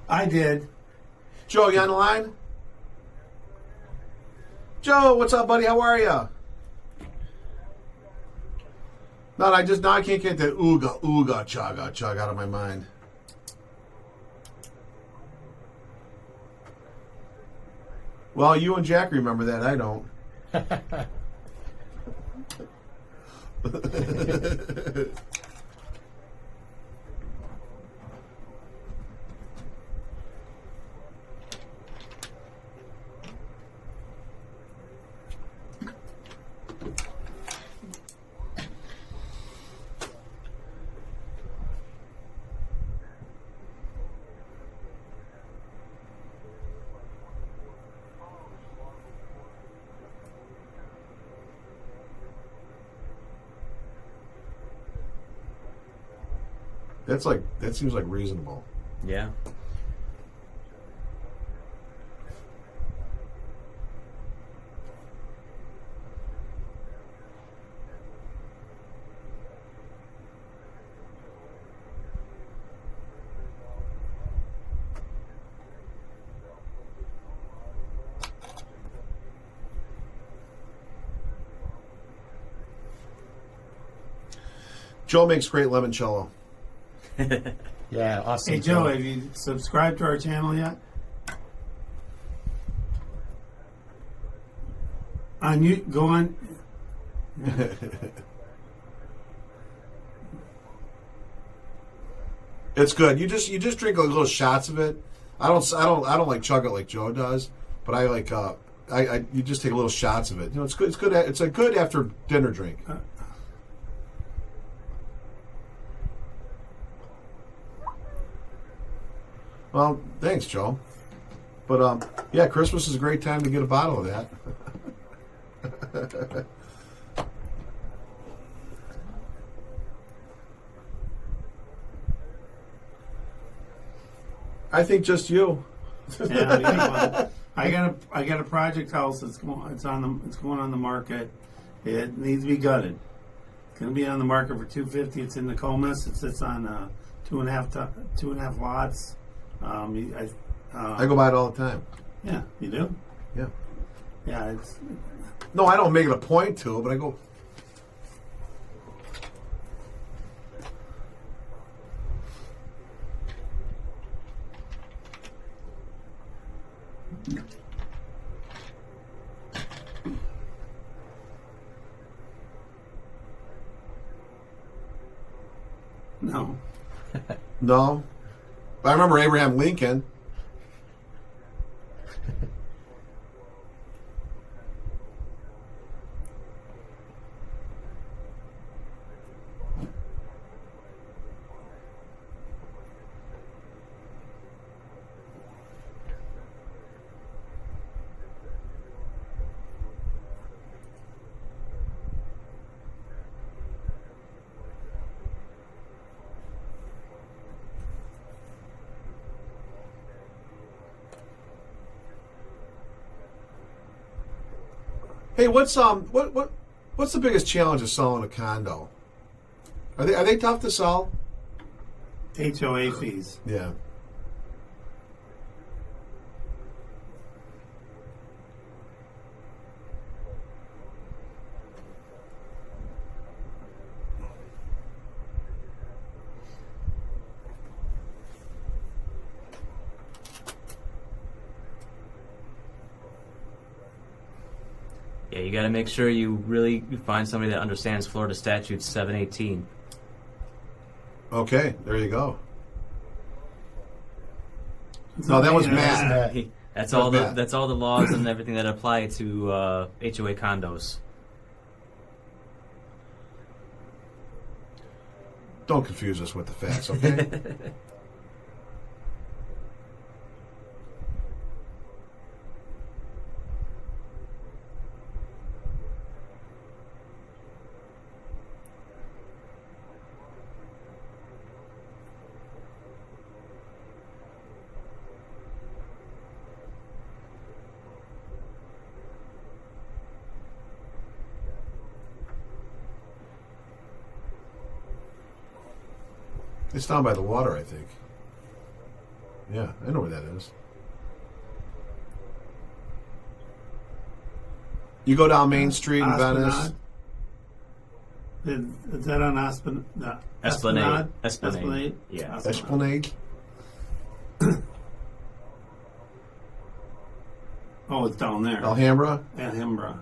I did. Joe, you on the line? Joe, what's up, buddy? How are you? No, I can't get that ooga chug out of my mind. Well, you and Jack remember that. I don't. That seems like reasonable. Yeah. Joe makes great limoncello. Yeah, awesome. Hey, Joe, have you subscribed to our channel yet? Go on. It's good. You just drink like little shots of it. I don't like chug it like Joe does, but I like you just take little shots of it. You know, it's good. It's good. It's a good after dinner drink. Well, thanks, Joe. But yeah, Christmas is a great time to get a bottle of that. I think just you. Yeah, you know, I got a project house that's going on the market. It needs to be gutted. It's going to be on the market for $250. It's in Nokomis. It sits on 2.5 lots. I go by it all the time. Yeah, you do. Yeah. Yeah, it's No, I don't make it a point to, but I go. No. No. I remember Abraham Lincoln. Hey, what's the biggest challenge of selling a condo? Are they tough to sell? HOA fees. Yeah. Yeah, you got to make sure you really find somebody that understands Florida Statute 718. Okay, there you go. No, that was Matt. That's That's all the Matt. that's all the laws and everything that apply to HOA condos. Don't confuse us with the facts, okay? It's down by the water, I think. Yeah, I know where that is. You go down Main Street in Venice. Is that on Esplanade. Esplanade? Yeah. Esplanade. Oh, it's down there. Alhambra. Alhambra.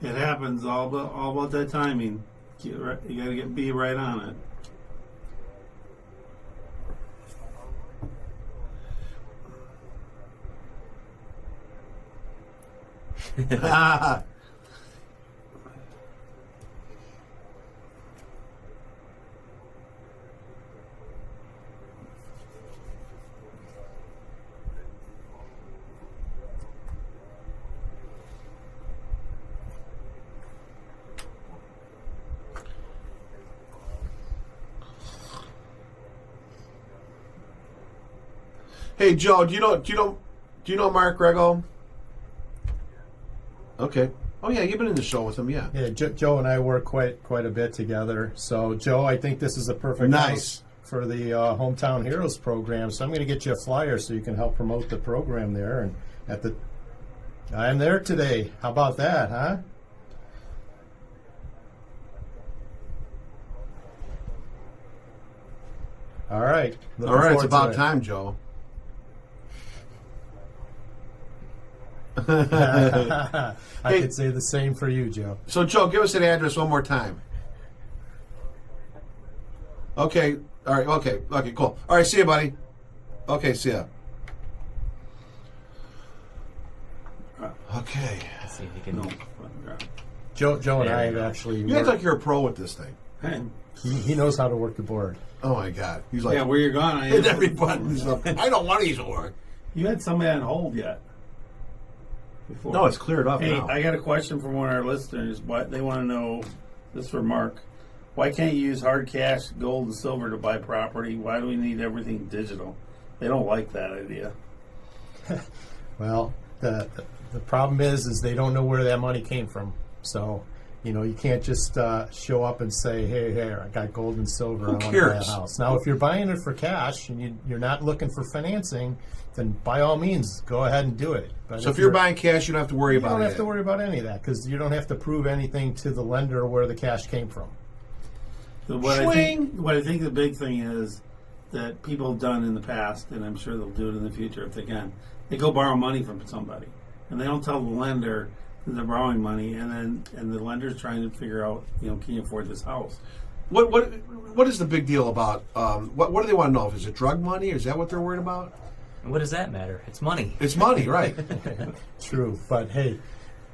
It happens all about that timing. You got to be right on it. Hey Joe, do you know Mark Grego? Okay. Oh yeah, you've been in the show with him, yeah. Yeah, Joe and I work quite a bit together. So Joe, I think this is a perfect Nice. house for the Hometown Heroes program. So I'm going to get you a flyer so you can help promote the program there. And I'm there today. How about that, huh? All right. All right, it's Looking forward about to it. time, Joe. I Hey. could say the same for you, Joe. So Joe, give us an address one more time. Okay. All right. Okay. Okay. Cool. All right. See you, buddy. Okay. See ya. Okay. Let's see if you can. No. Joe and There I you have go. actually You act worked. like you're a pro with this thing. Hey, He knows how to work the board. Oh my God. He's like yeah, where you're gone. I hit every button. He's like, I don't want to use a word. You had somebody on hold yet? Before. No, it's cleared up Hey, now. I got a question from one of our listeners. What they want to know, this is for Mark. Why can't you use hard cash, gold, and silver to buy property? Why do we need everything digital? They don't like that idea. Well, the problem is they don't know where that money came from. So, You know, you can't just show up and say, hey, I got gold and silver. I want to buy a cares? house. Now, if you're buying it for cash and you're not looking for financing, then by all means, go ahead and do it. But So if you're buying cash, you don't have to worry you about don't it. have to worry about any of that because you don't have to prove anything to the lender where the cash came from. So what I think the big thing is that people have done in the past, and I'm sure they'll do it in the future if they can. They go borrow money from somebody, and they don't tell the lender that they're borrowing money, and the lender's trying to figure out, can you afford this house? What is the big deal about? What do they want to know? Is it drug money? Is that what they're worried about? And what does that matter? It's money. It's money, right? True, but hey,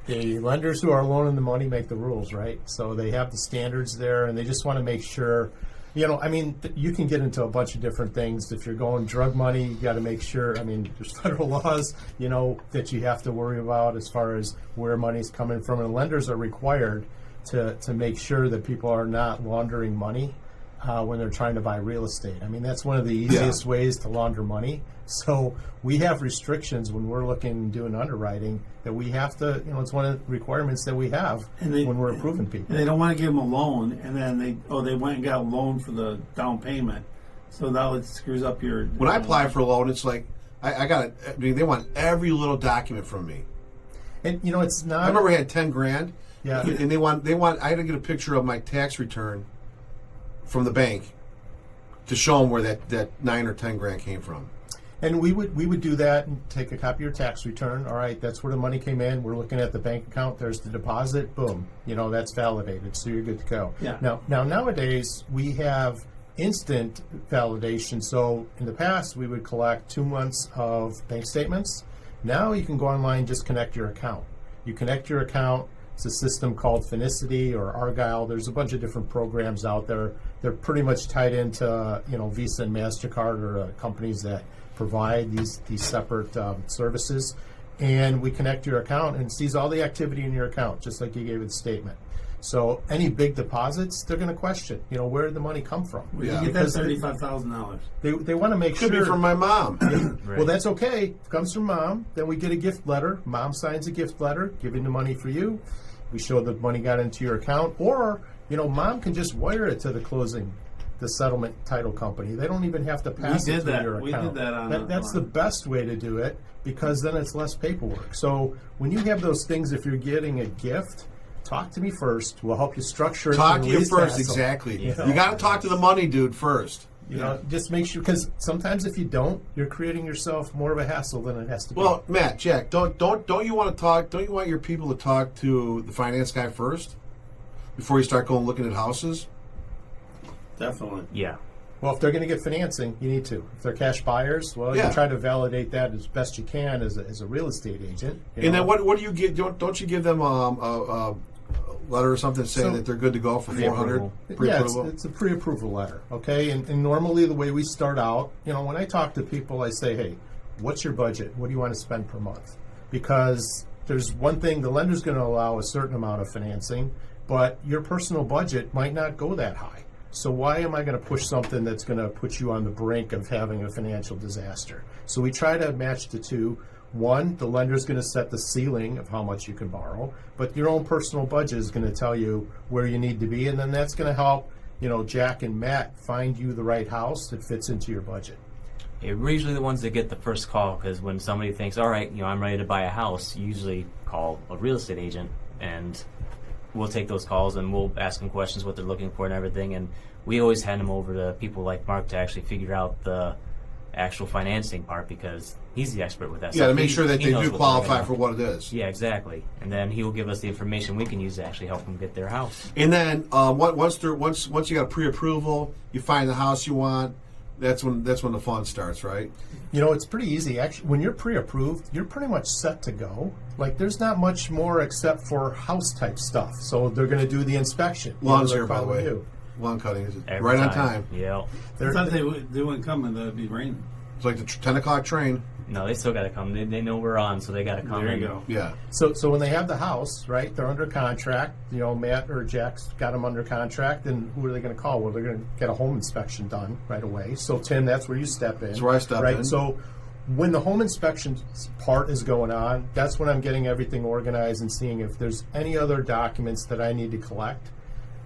the lenders who are loaning the money make the rules, right? So they have the standards there, and they just want to make sure. You can get into a bunch of different things. If you're going drug money, you got to make sure. There's federal laws, that you have to worry about as far as where money's coming from, and lenders are required to make sure that people are not laundering money when they're trying to buy real estate. That's one of the easiest ways to launder money. So we have restrictions when we're looking and doing underwriting that we have to, it's one of the requirements that we have when we're approving people. And they don't want to give them a loan, and then they went and got a loan for the down payment. So now it screws up your... When I apply for a loan, it's like, I got it. They want every little document from me. And, it's not... I remember I had $10,000. Yeah. And they want, I had to get a picture of my tax return from the bank to show them where that $9,000 or $10,000 came from. And we would do that and take a copy of your tax return. All right, that's where the money came in. We're looking at the bank account. There's the deposit. Boom. That's validated. So you're good to go. Yeah. Now nowadays we have instant validation. So in the past we would collect 2 months of bank statements. Now you can go online and just connect your account. You connect your account. It's a system called Finicity or Argyle. There's a bunch of different programs out there. They're pretty much tied into Visa and MasterCard or companies that provide these separate services. And we connect your account and it sees all the activity in your account, just like you gave it the statement. So any big deposits, they're going to question, where did the money come from? Where did you get that $35,000? They want to make Could sure. be from my mom. Right. Well, that's okay. It comes from mom. Then we get a gift letter. Mom signs a gift letter, giving the money for you. We show the money got into your account. Or, mom can just wire it to the settlement title company. They don't even have to pass it through your account. We did that on That's the best way to do it because then it's less paperwork. So when you have those things, if you're getting a gift, talk to me first. We'll help you structure it. Talk to you release first, that. exactly. Yeah. You got to talk to the money dude first. Just make sure, because sometimes if you don't, you're creating yourself more of a hassle than it has to be. Well, Matt, Jack, don't you want to talk? Don't you want your people to talk to the finance guy first before you start going looking at houses? Definitely. Yeah. Well, if they're going to get financing, you need to. If they're cash buyers, well, Yeah. you try to validate that as best you can as a real estate agent. And then what do you give? Don't you give them a letter or something saying So- that they're good to go for 400 Pre-approval. Yeah, pre-approval? it's a pre-approval letter, okay? And normally the way we start out, when I talk to people, I say, hey, what's your budget? What do you want to spend per month? Because there's one thing, the lender's going to allow a certain amount of financing, but your personal budget might not go that high. So why am I going to push something that's going to put you on the brink of having a financial disaster? So we try to match the two. One, the lender's going to set the ceiling of how much you can borrow, but your own personal budget is going to tell you where you need to be, and then that's going to help, Jack and Matt find you the right house that fits into your budget. Yeah, we're usually the ones that get the first call because when somebody thinks, all right, I'm ready to buy a house, you usually call a real estate agent and we'll take those calls and we'll ask them questions, what they're looking for and everything. And we always hand them over to people like Mark to actually figure out the actual financing part because he's the expert with that. Yeah, stuff. to make sure that He they knows do what qualify they're for what it is. Yeah, exactly. And then he will give us the information we can use to actually help them get their house. And then once you got pre-approval, you find the house you want. That's when the fun starts, right? It's pretty easy. Actually, when you're pre-approved, you're pretty much set to go. Like, there's not much more except for house-type stuff. So they're going to do the inspection. Lawn's They're here, by the way. calling you. Lawn cutting is Every right on time. Yeah. I thought they wouldn't come and that'd be raining. It's like the 10 o'clock train. No, they still got to come. They know we're on, so they got to come. There you in. go. Yeah. So when they have the house, right, they're under contract. Matt or Jack's got them under contract, and who are they going to call? Well, they're going to get a home inspection done right away. So Tim, that's where you step in. That's where I step right? in. So when the home inspection part is going on, that's when I'm getting everything organized and seeing if there's any other documents that I need to collect,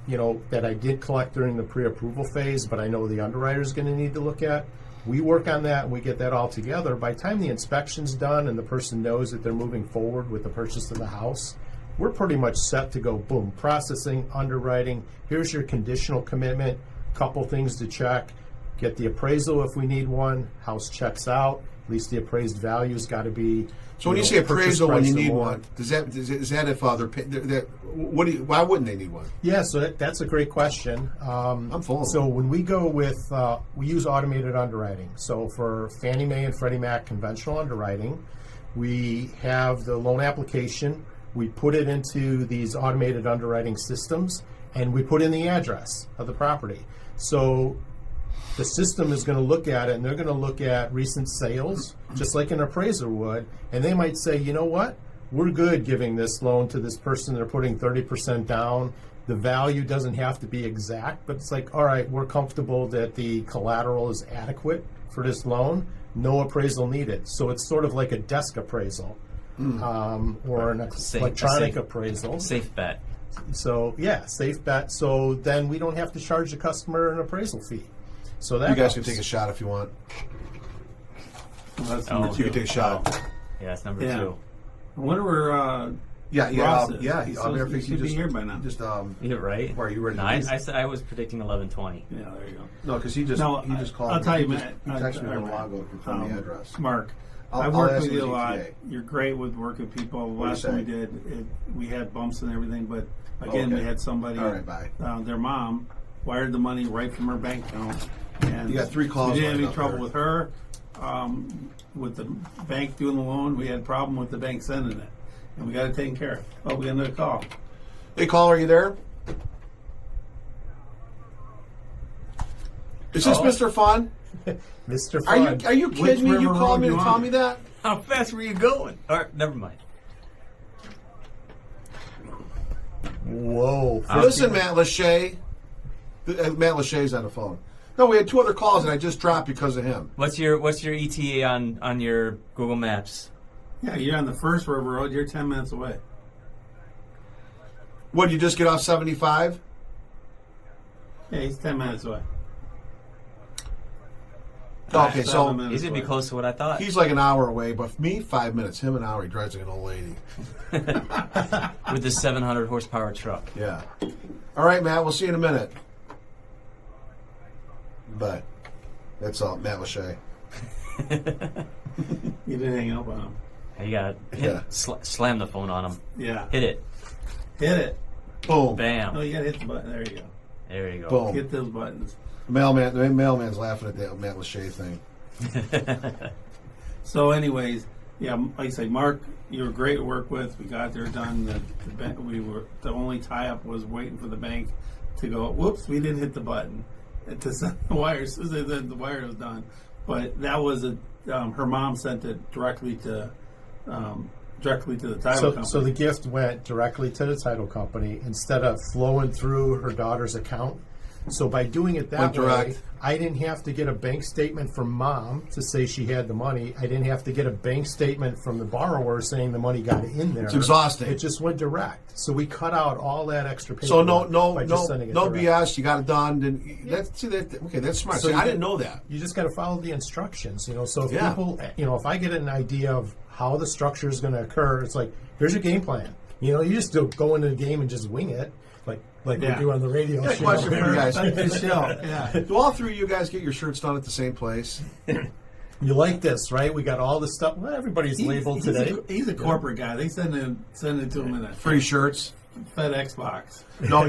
that I did collect during the pre-approval phase, but I know the underwriter's going to need to look at. We work on that and we get that all together. By the time the inspection's done and the person knows that they're moving forward with the purchase of the house, we're pretty much set to go, boom, processing, underwriting, here's your conditional commitment, couple things to check, get the appraisal if we need one, house checks out, at least the appraised value's got to be. So when you say appraisal, when you need one, is that if why wouldn't they need one? Yeah, so that's a great question. I'm full of So them. when we go with, we use automated underwriting. So for Fannie Mae and Freddie Mac conventional underwriting, we have the loan application, we put it into these automated underwriting systems, and we put in the address of the property. So the system is going to look at it, and they're going to look at recent sales, just like an appraiser would, and they might say, you know what, we're good giving this loan to this person. They're putting 30% down. The value doesn't have to be exact, but it's like, all right, we're comfortable that the collateral is adequate for this loan. No appraisal needed. So it's sort of like a desk appraisal or an electronic appraisal. Safe bet. So, yeah, safe bet. So then we don't have to charge the customer an appraisal fee. So that You guys can helps. take a shot if you want. Well, that's Oh. number You two. can take a shot. Yeah, that's number Yeah. 2. I wonder where Yeah, Ross is. yeah. He He should be here by now. Just You're right. Are you ready? No, I said I was predicting 11:20. Yeah, there you go. No, because he just called. I'll tell you, He Matt. He texted me a little while ago to confirm the address. Mark, I'll I've worked ask with him you a the lot. ETA. You're great with working with people. The What do you last one we say? did, we had bumps and everything, but again, Okay. we had somebody, All right, bye. their mom, wired the money right from her bank account. And You got 3 calls we didn't have lined any up trouble there. with her. With the bank doing the loan, we had a problem with the bank sending it. And we got it taken care of. Oh, we got another call. Hey, caller, are you there? Is this Oh. Mr. Fun? Mr. Are Fun. you Which kidding me? You river called road me you to tell on? me that? How fast were you going? All right, never mind. Whoa. Listen, Matt Lachey. Matt Lachey's on the phone. No, we had 2 other calls, and I just dropped because of him. What's your ETA on your Google Maps? Yeah, you're on the first river road. You're 10 minutes away. What, you just get off 75? Yeah, he's 10 minutes away. Okay, 7 so minutes He's gonna be away. close to what I thought. he's like an hour away, but for me, 5 minutes. Him an hour. He drives like an old lady. With this 700 horsepower truck. Yeah. All right, Matt. We'll see you in a minute. Bye. That's all. Matt Lachey. You didn't hang up on him. You got Yeah. slam the phone on him. Yeah. Hit it. Hit it. Boom. Oh, Bam. you got to hit the button. There you go. There you go. Boom. Hit those buttons. The mailman's laughing at that Matt Lachey thing. So, anyways, yeah, like I say, Mark, you were great to work with. We got there done. The only tie-up was waiting for the bank to go, whoops, we didn't hit the button to send the wire. So the wire was done. But that was her mom sent it directly to the title company. So the gift went directly to the title company instead of flowing through her daughter's account. So by doing it that Went way, direct. I didn't have to get a bank statement from mom to say she had the money. I didn't have to get a bank statement from the borrower saying the money got in there. It's exhausting. It just went direct. So we cut out all that extra paper. So no by just sending it direct. BS. You got it done. Then okay, that's smart. So See, you I get- didn't know that. You just got to follow the instructions, So if Yeah. people, if I get an idea of how the structure is going to occur, it's like, here's your game plan. You just don't go into the game and just wing it, like Yeah. we do on the radio Yeah, show. question for you guys. Like the show, yeah. Do all 3 of you guys get your shirts done at the same place? You like this, right? We got all this stuff. Well, everybody's labeled today. He's a corporate guy. They send it to him in a Free shirts? FedEx box. No,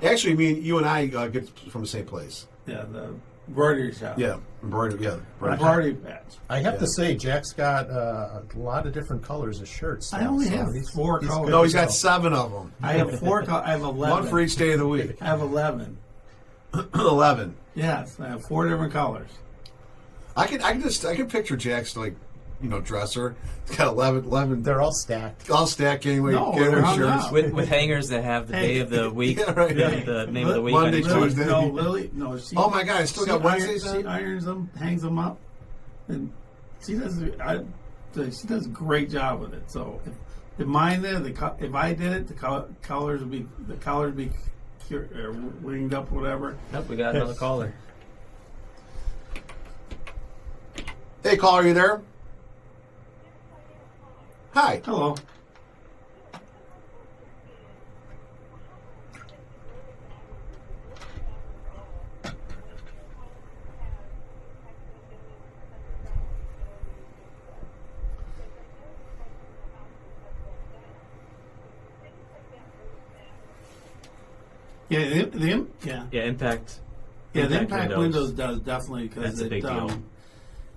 actually, you and I get from the same place. Yeah, the embroidery shop. Yeah, embroidery. Yeah, Embroidery patch. I have Yeah. to say, Jack's got a lot of different colors of shirts. I now, only so have he's- 4 he's colors. good No, to he's got go. 7 of them. I have 4. I have 11. One for each day of the week. I have 11. 11. Yes, I have 4 different colors. I can picture Jack's dresser. It's got 11 They're all stacked. all stacked Gangway No, they're hung shirts. up. With hangers that have the day of the week, Yeah, right. the name of the week. Monday, on each one. Tuesday. No, Lily. No, she. Oh my God, I still she got Wednesdays She on? irons them, hangs them up, and she does a great job with it. So if mine did, if I did it, the colors would be winged up, whatever. Nope, we got another caller. Hey, caller, are you there? Hi. Hello. Yeah, Yeah, impact. Yeah, the impact windows does definitely because That's a big deal.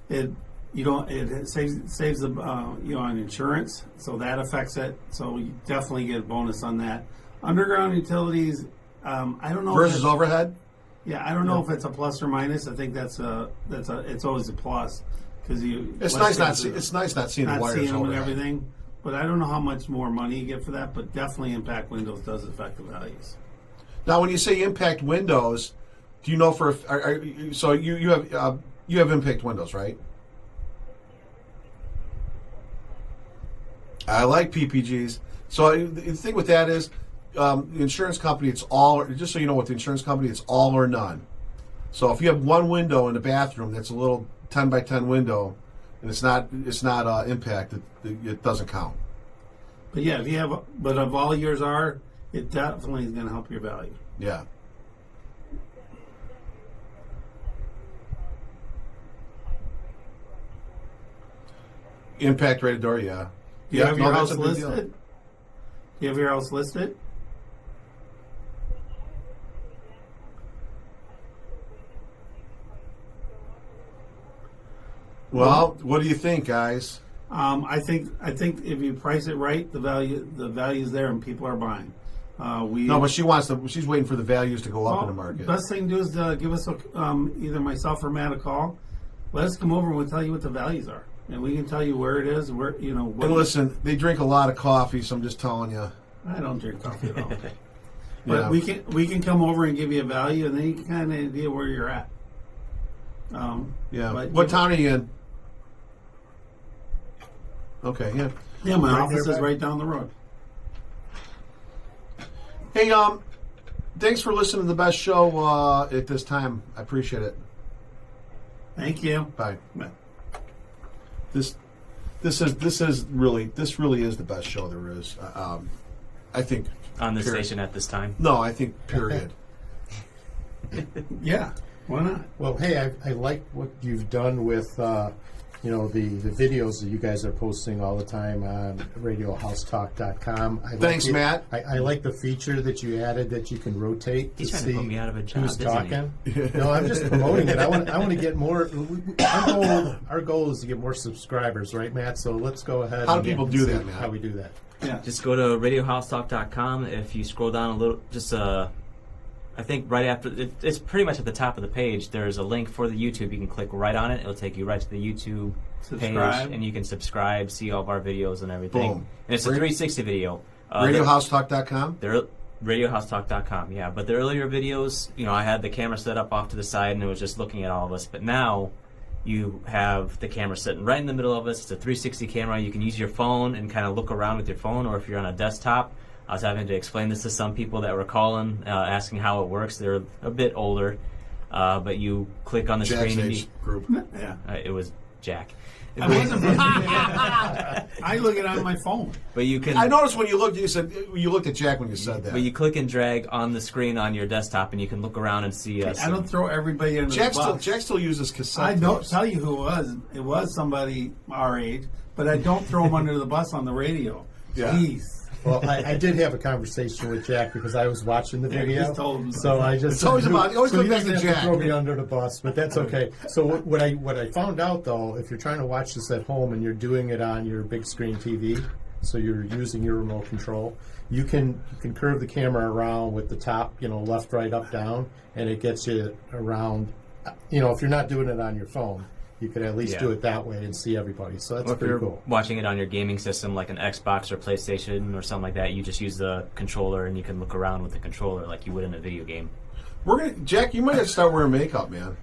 It saves the on insurance, so that affects it. So you definitely get a bonus on that. Underground utilities, I don't know Versus overhead? Yeah, I don't know if it's a plus or minus. I think it's always a plus because It's nice not seeing the wires seeing them and overhead. everything. But I don't know how much more money you get for that. But definitely impact windows does affect the values. Now, when you say impact windows, do you know so you have impact windows, right? I like PPGs. So the thing with that is, the insurance company, it's all. Just so you know, with the insurance company, it's all or none. So if you have one window in the bathroom that's a little 10 by 10 window, and it's not impact, it doesn't count. But yeah, if all yours are, it definitely is going to help your value. Yeah. Impact rated door, yeah. Do you have your that's house a big deal. listed? Do you have your house listed? Well, what do you think, guys? I think if you price it right, the value's there and people are buying. No, but she's waiting for the values to go up in the market. Best thing to do is give us either myself or Matt a call. Let us come over and we'll tell you what the values are, and we can tell you where it is. Where And listen, they drink a lot of coffee, so I'm just telling you. I don't drink coffee at all. Yeah. But we can come over and give you a value, and then you can kind of idea where you're at. Yeah. But What town are you in? Okay. Yeah. Yeah, my Right office is nearby. right down the road. Hey, thanks for listening to the best show at this time. I appreciate it. Thank you. Bye. Bye. This really is the best show there is. I think On the period. station at this time. No, I think period. Yeah, why not? Well, hey, I like what you've done with the videos that you guys are posting all the time on RadioHouseTalk.com. Thanks, Matt. I like the feature that you added that you can rotate He's to trying to see put me out of a job, who's isn't he? talking. No, I'm just promoting it. I want to get more. Our goal is to get more subscribers, right, Matt? So let's go ahead. How do and people and do see that, Matt? How we do that? Yeah. Just go to RadioHouseTalk.com. If you scroll down a little, I think right after, it's pretty much at the top of the page, there's a link for the YouTube. You can click right on it. It'll take you right to the YouTube Subscribe. page, and you can subscribe, see all of our videos and everything. Boom. And it's a 360 video. RadioHouseTalk.com. They're RadioHouseTalk.com, yeah. But the earlier videos, I had the camera set up off to the side, and it was just looking at all of us. But now, you have the camera sitting right in the middle of us. It's a 360 camera. You can use your phone and kind of look around with your phone, or if you're on a desktop. I was having to explain this to some people that were calling, asking how it works. They're a bit older, but you click on the Jack's screen. age group. Yeah. It was Jack. I wasn't. I look it on my phone. But you can. I noticed when you looked, you looked at Jack when you said that. But you click and drag on the screen on your desktop, and you can look around and see us. I don't throw everybody under Jack the bus. still uses cassette. I don't tapes. tell you who it was. It was somebody our age, but I don't throw them under the bus on the radio. Yeah. Jeez. Well, I did have a conversation with Jack because I was watching the Yeah, you video. just told him. So I just It's always about- always so come he back doesn't to have Jack. throw me under the bus, but that's okay. So what I found out though, if you're trying to watch this at home and you're doing it on your big screen TV, so you're using your remote control, you can curve the camera around with the top, left, right, up, down, and it gets you around. If you're not doing it on your phone, you could at least Yeah. do it that way and see everybody. So that's Or if pretty you're cool. watching it on your gaming system, like an Xbox or PlayStation or something like that, you just use the controller and you can look around with the controller like you would in a video game. Jack, you might have to start wearing makeup, man.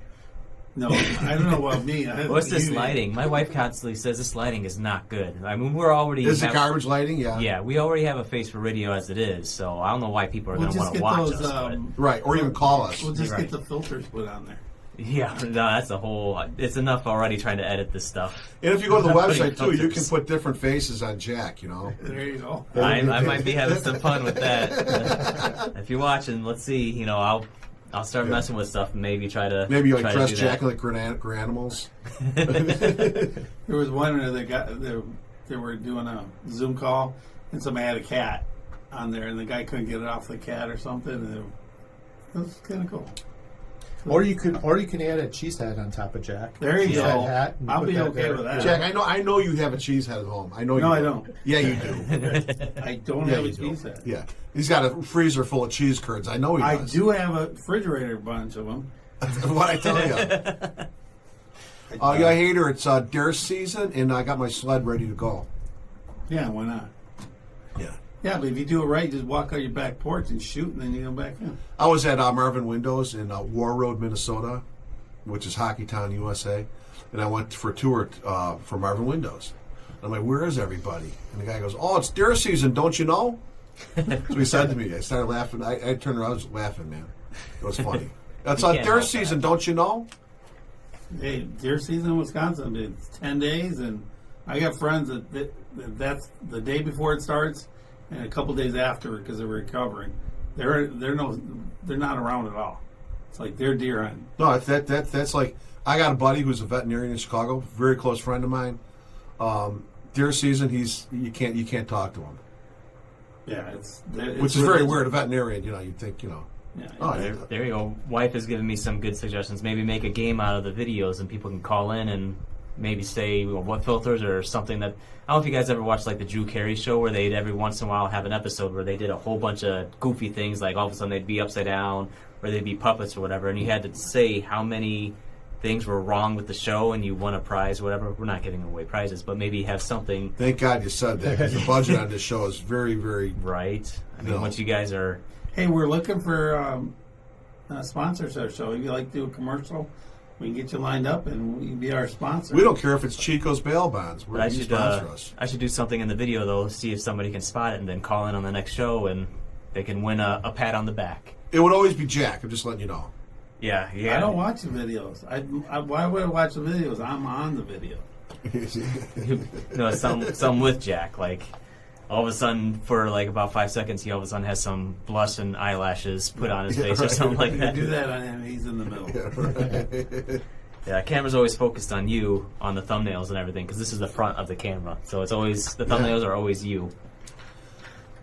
No, I don't know about me. What's this lighting? My wife constantly says this lighting is not good. I mean, we're already... Is it garbage lighting? Yeah. Yeah, we already have a face for radio as it is, so I don't know why people are We'll going to just want to get watch those. us. Right, or even call us. We'll just Right. get the filters put on there. Yeah, no, that's a whole... It's enough already trying to edit this stuff. And if you go to the Putting website too, you can filters. put different faces on Jack. You know. There you go. I might be having some fun with that. If you're watching, let's see. You know, I'll start messing with stuff and maybe try to Maybe like try to dress do Jack that. like granimals. There was one where they were doing a Zoom call, and somebody had a cat on there, and the guy couldn't get it off the cat or something. And it was kind of cool. Or you can add a cheese head on top of Jack. There you Cheese go. head hat, and I'll put be that okay there. with that. Jack, I know you have a cheese head at home. I know you. No, do. I don't. Yeah, you do. I don't Yeah, have a you do. cheese head. Yeah, he's got a freezer full of cheese curds. I know he I does. do have a refrigerator bunch of them. What I tell you. Yeah, Hater, it's deer season, and I got my sled ready to go. Yeah, why not? Yeah. Yeah, but if you do it right, just walk out your back porch and shoot, and then you go back in. I was at Marvin Windows in War Road, Minnesota, which is Hockeytown, USA, and I went for a tour for Marvin Windows. And I'm like, where is everybody? And the guy goes, oh, it's deer season, don't you know? So he said to me. I started laughing. I turned around, I was laughing, man. It was funny. It's You can't deer help season, that. don't you know? Hey, deer season in Wisconsin, it's 10 days, and I got friends that's the day before it starts and a couple days after because they're recovering. They're not around at all. It's like they're deer hunting. No, that's like, I got a buddy who's a veterinarian in Chicago, very close friend of mine. Deer season, you can't talk to him, Yeah, which is very weird. A veterinarian, you'd think, Yeah, Oh, There you go. Wife has given me some good suggestions. Maybe make a game out of the videos and people can call in and maybe say what filters or something that... I don't know if you guys ever watched like the Drew Carey show where they'd every once in a while have an episode where they did a whole bunch of goofy things, like all of a sudden they'd be upside down or they'd be puppets or whatever, and you had to say how many things were wrong with the show and you won a prize or whatever. We're not giving away prizes, but maybe have something... Thank God you said that, because the budget on this show is very, very... Right? I mean, No. once you guys are... Hey, we're looking for sponsors our show. If you'd like to do a commercial, we can get you lined up and we can be our sponsor. We don't care if it's Chico's bail bonds. But You sponsor us. I should do something in the video, though, see if somebody can spot it and then call in on the next show and they can win a pat on the back. It would always be Jack. I'm just letting you know. Yeah. I don't watch the videos. Why would I watch the videos? I'm on the video. No, some with Jack. Like, all of a sudden, for like about 5 seconds, he all of a sudden has some blush and eyelashes put on his face or something like You that. do that on him, he's in the middle. Yeah, camera's always focused on you on the thumbnails and everything because this is the front of the camera, so it's always the thumbnails are always you.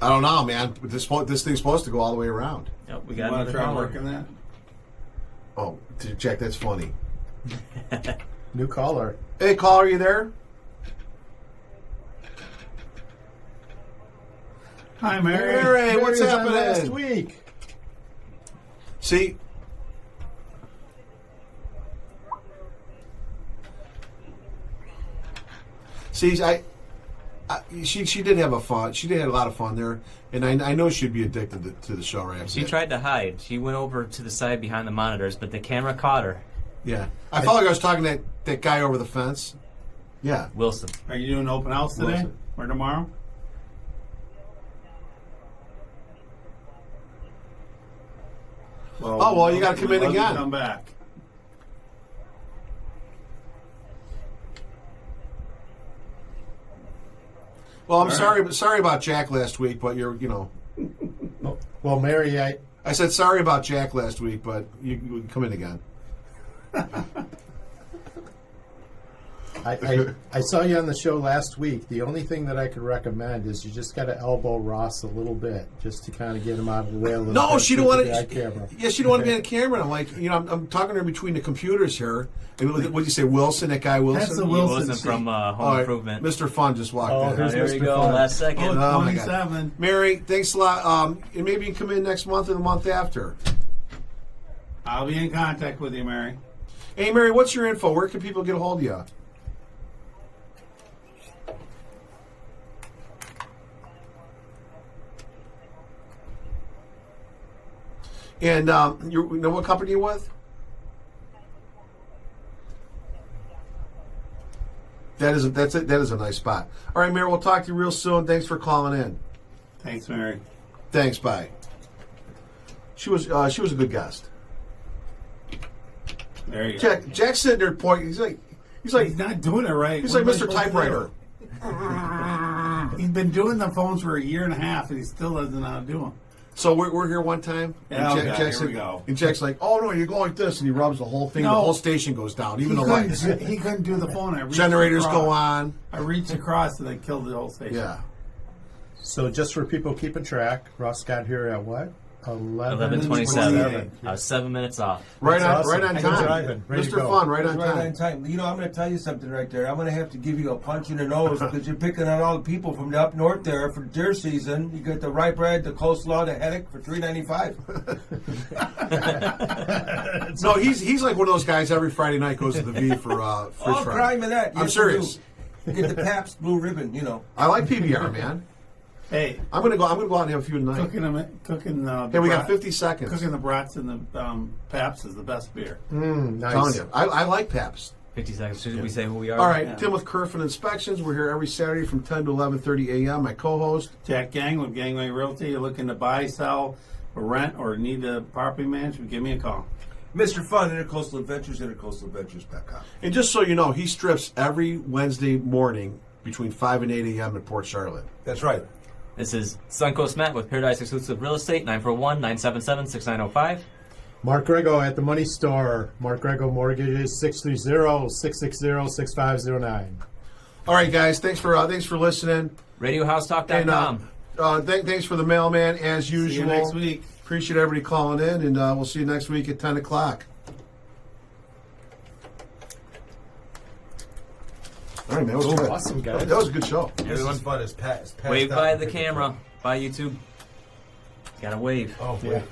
I don't know, man. This thing's supposed to go all the way around. Yep, we You got want to another try caller. working that? Oh, Jack, that's funny. New caller. Hey, caller, are you there? Hi, Mary. Mary, what's Mary was on happening? last week? See, she did have a fun. She did have a lot of fun there, and I know she'd be addicted to the show right after She that. tried to hide. She went over to the side behind the monitors, but the camera caught her. Yeah, I felt like I was talking to that guy over the fence. Yeah, Wilson. Are you doing open house today Wilson. or tomorrow? well, you gotta come in we'd love to again. Come back. Well, I'm All right. sorry about Jack last week, but Well, Mary, I said sorry about Jack last week, but you can come in again. I saw you on the show last week. The only thing that I could recommend is you just got to elbow Ross a little bit, just to kind of get him out of the way a little No, bit. she don't want to. to. Yeah, she don't want to be on camera. And I'm like, I'm talking to her between the computers here. And what did you say, Wilson? That guy Wilson? That's the He Wilson wasn't from All Home right, Improvement. Mr. Fun just walked Oh, in. here's There we Mr. go. Fun. Last second. Oh, Oh, my God. 27. Mary, thanks a lot. And maybe you can come in next month or the month after. I'll be in contact with you, Mary. Hey, Mary, what's your info? Where can people get a hold of you? And you know what company you with? That is a nice spot. All right, Mayor, we'll talk to you real soon. Thanks for calling in. Thanks, Mary. Thanks, bye. She was a good guest. There you go. Jack's sitting there pointing. He's like He's not doing it right. he's What like am I Mr. supposed to Typewriter. do? He's been doing the phones for a year and a half, and he still doesn't know how to do them. So we're here one time. Yeah, and okay, Jack's here we go. And Jack's like, oh no, you go like this, and he rubs the whole thing. No. The whole station goes down, even the lights. He couldn't do the phone. I reached Generators across. go on. I reached across and they killed the whole station. Yeah. So just for people keeping track, Ross got here at what? 11:27. I was 7 minutes off. Right That's on, right awesome. on Good time. driving. Ready to Mr. go. Fun, right on Right time. on time. You know, I'm going to tell you something right there. I'm going to have to give you a punch in the nose because you're picking on all the people from the up north there for deer season. You get the rye bread, the coleslaw, the headache for $3.95. No, he's like one of those guys. Every Friday night goes to the V for fish All fry. crime in that. I'm Yes, serious. you do. Get the Pabst Blue Ribbon. You know. I like PBR, man. Hey, I'm gonna go out and have a few tonight. cooking. Hey, we got 50 seconds. Cooking the brats and the Paps is the best beer. Nice. Telling you, I like Pabst. 50 seconds. Should we say who we are? All right, Yeah. Tim with Kerfin Inspections. We're here every Saturday from 10 to 11:30 a.m. My co-host. Jack Gang with Gangway Realty. You're looking to buy, sell, or rent, or need a property management? Give me a call. Mr. Fun, Intercoastal Adventures, intercoastaladventures.com. And just so you know, he strips every Wednesday morning between 5 and 8 a.m. in Port Charlotte. That's right. This is Suncoast Matt with Paradise Exclusive Real Estate, 941-977-6905. Mark Grego at the Money Store. Mark Grego Mortgages, 630-660-6509. All right, guys, thanks for listening. RadioHouseTalk.com. And thanks for the mailman as usual. See you next week. Appreciate everybody calling in, and we'll see you next week at 10 o'clock. All right, man. That was good. Awesome, guys. That was a good show. This is fun. It's passed Wave out. by the camera. By YouTube. Gotta wave. Oh, wait.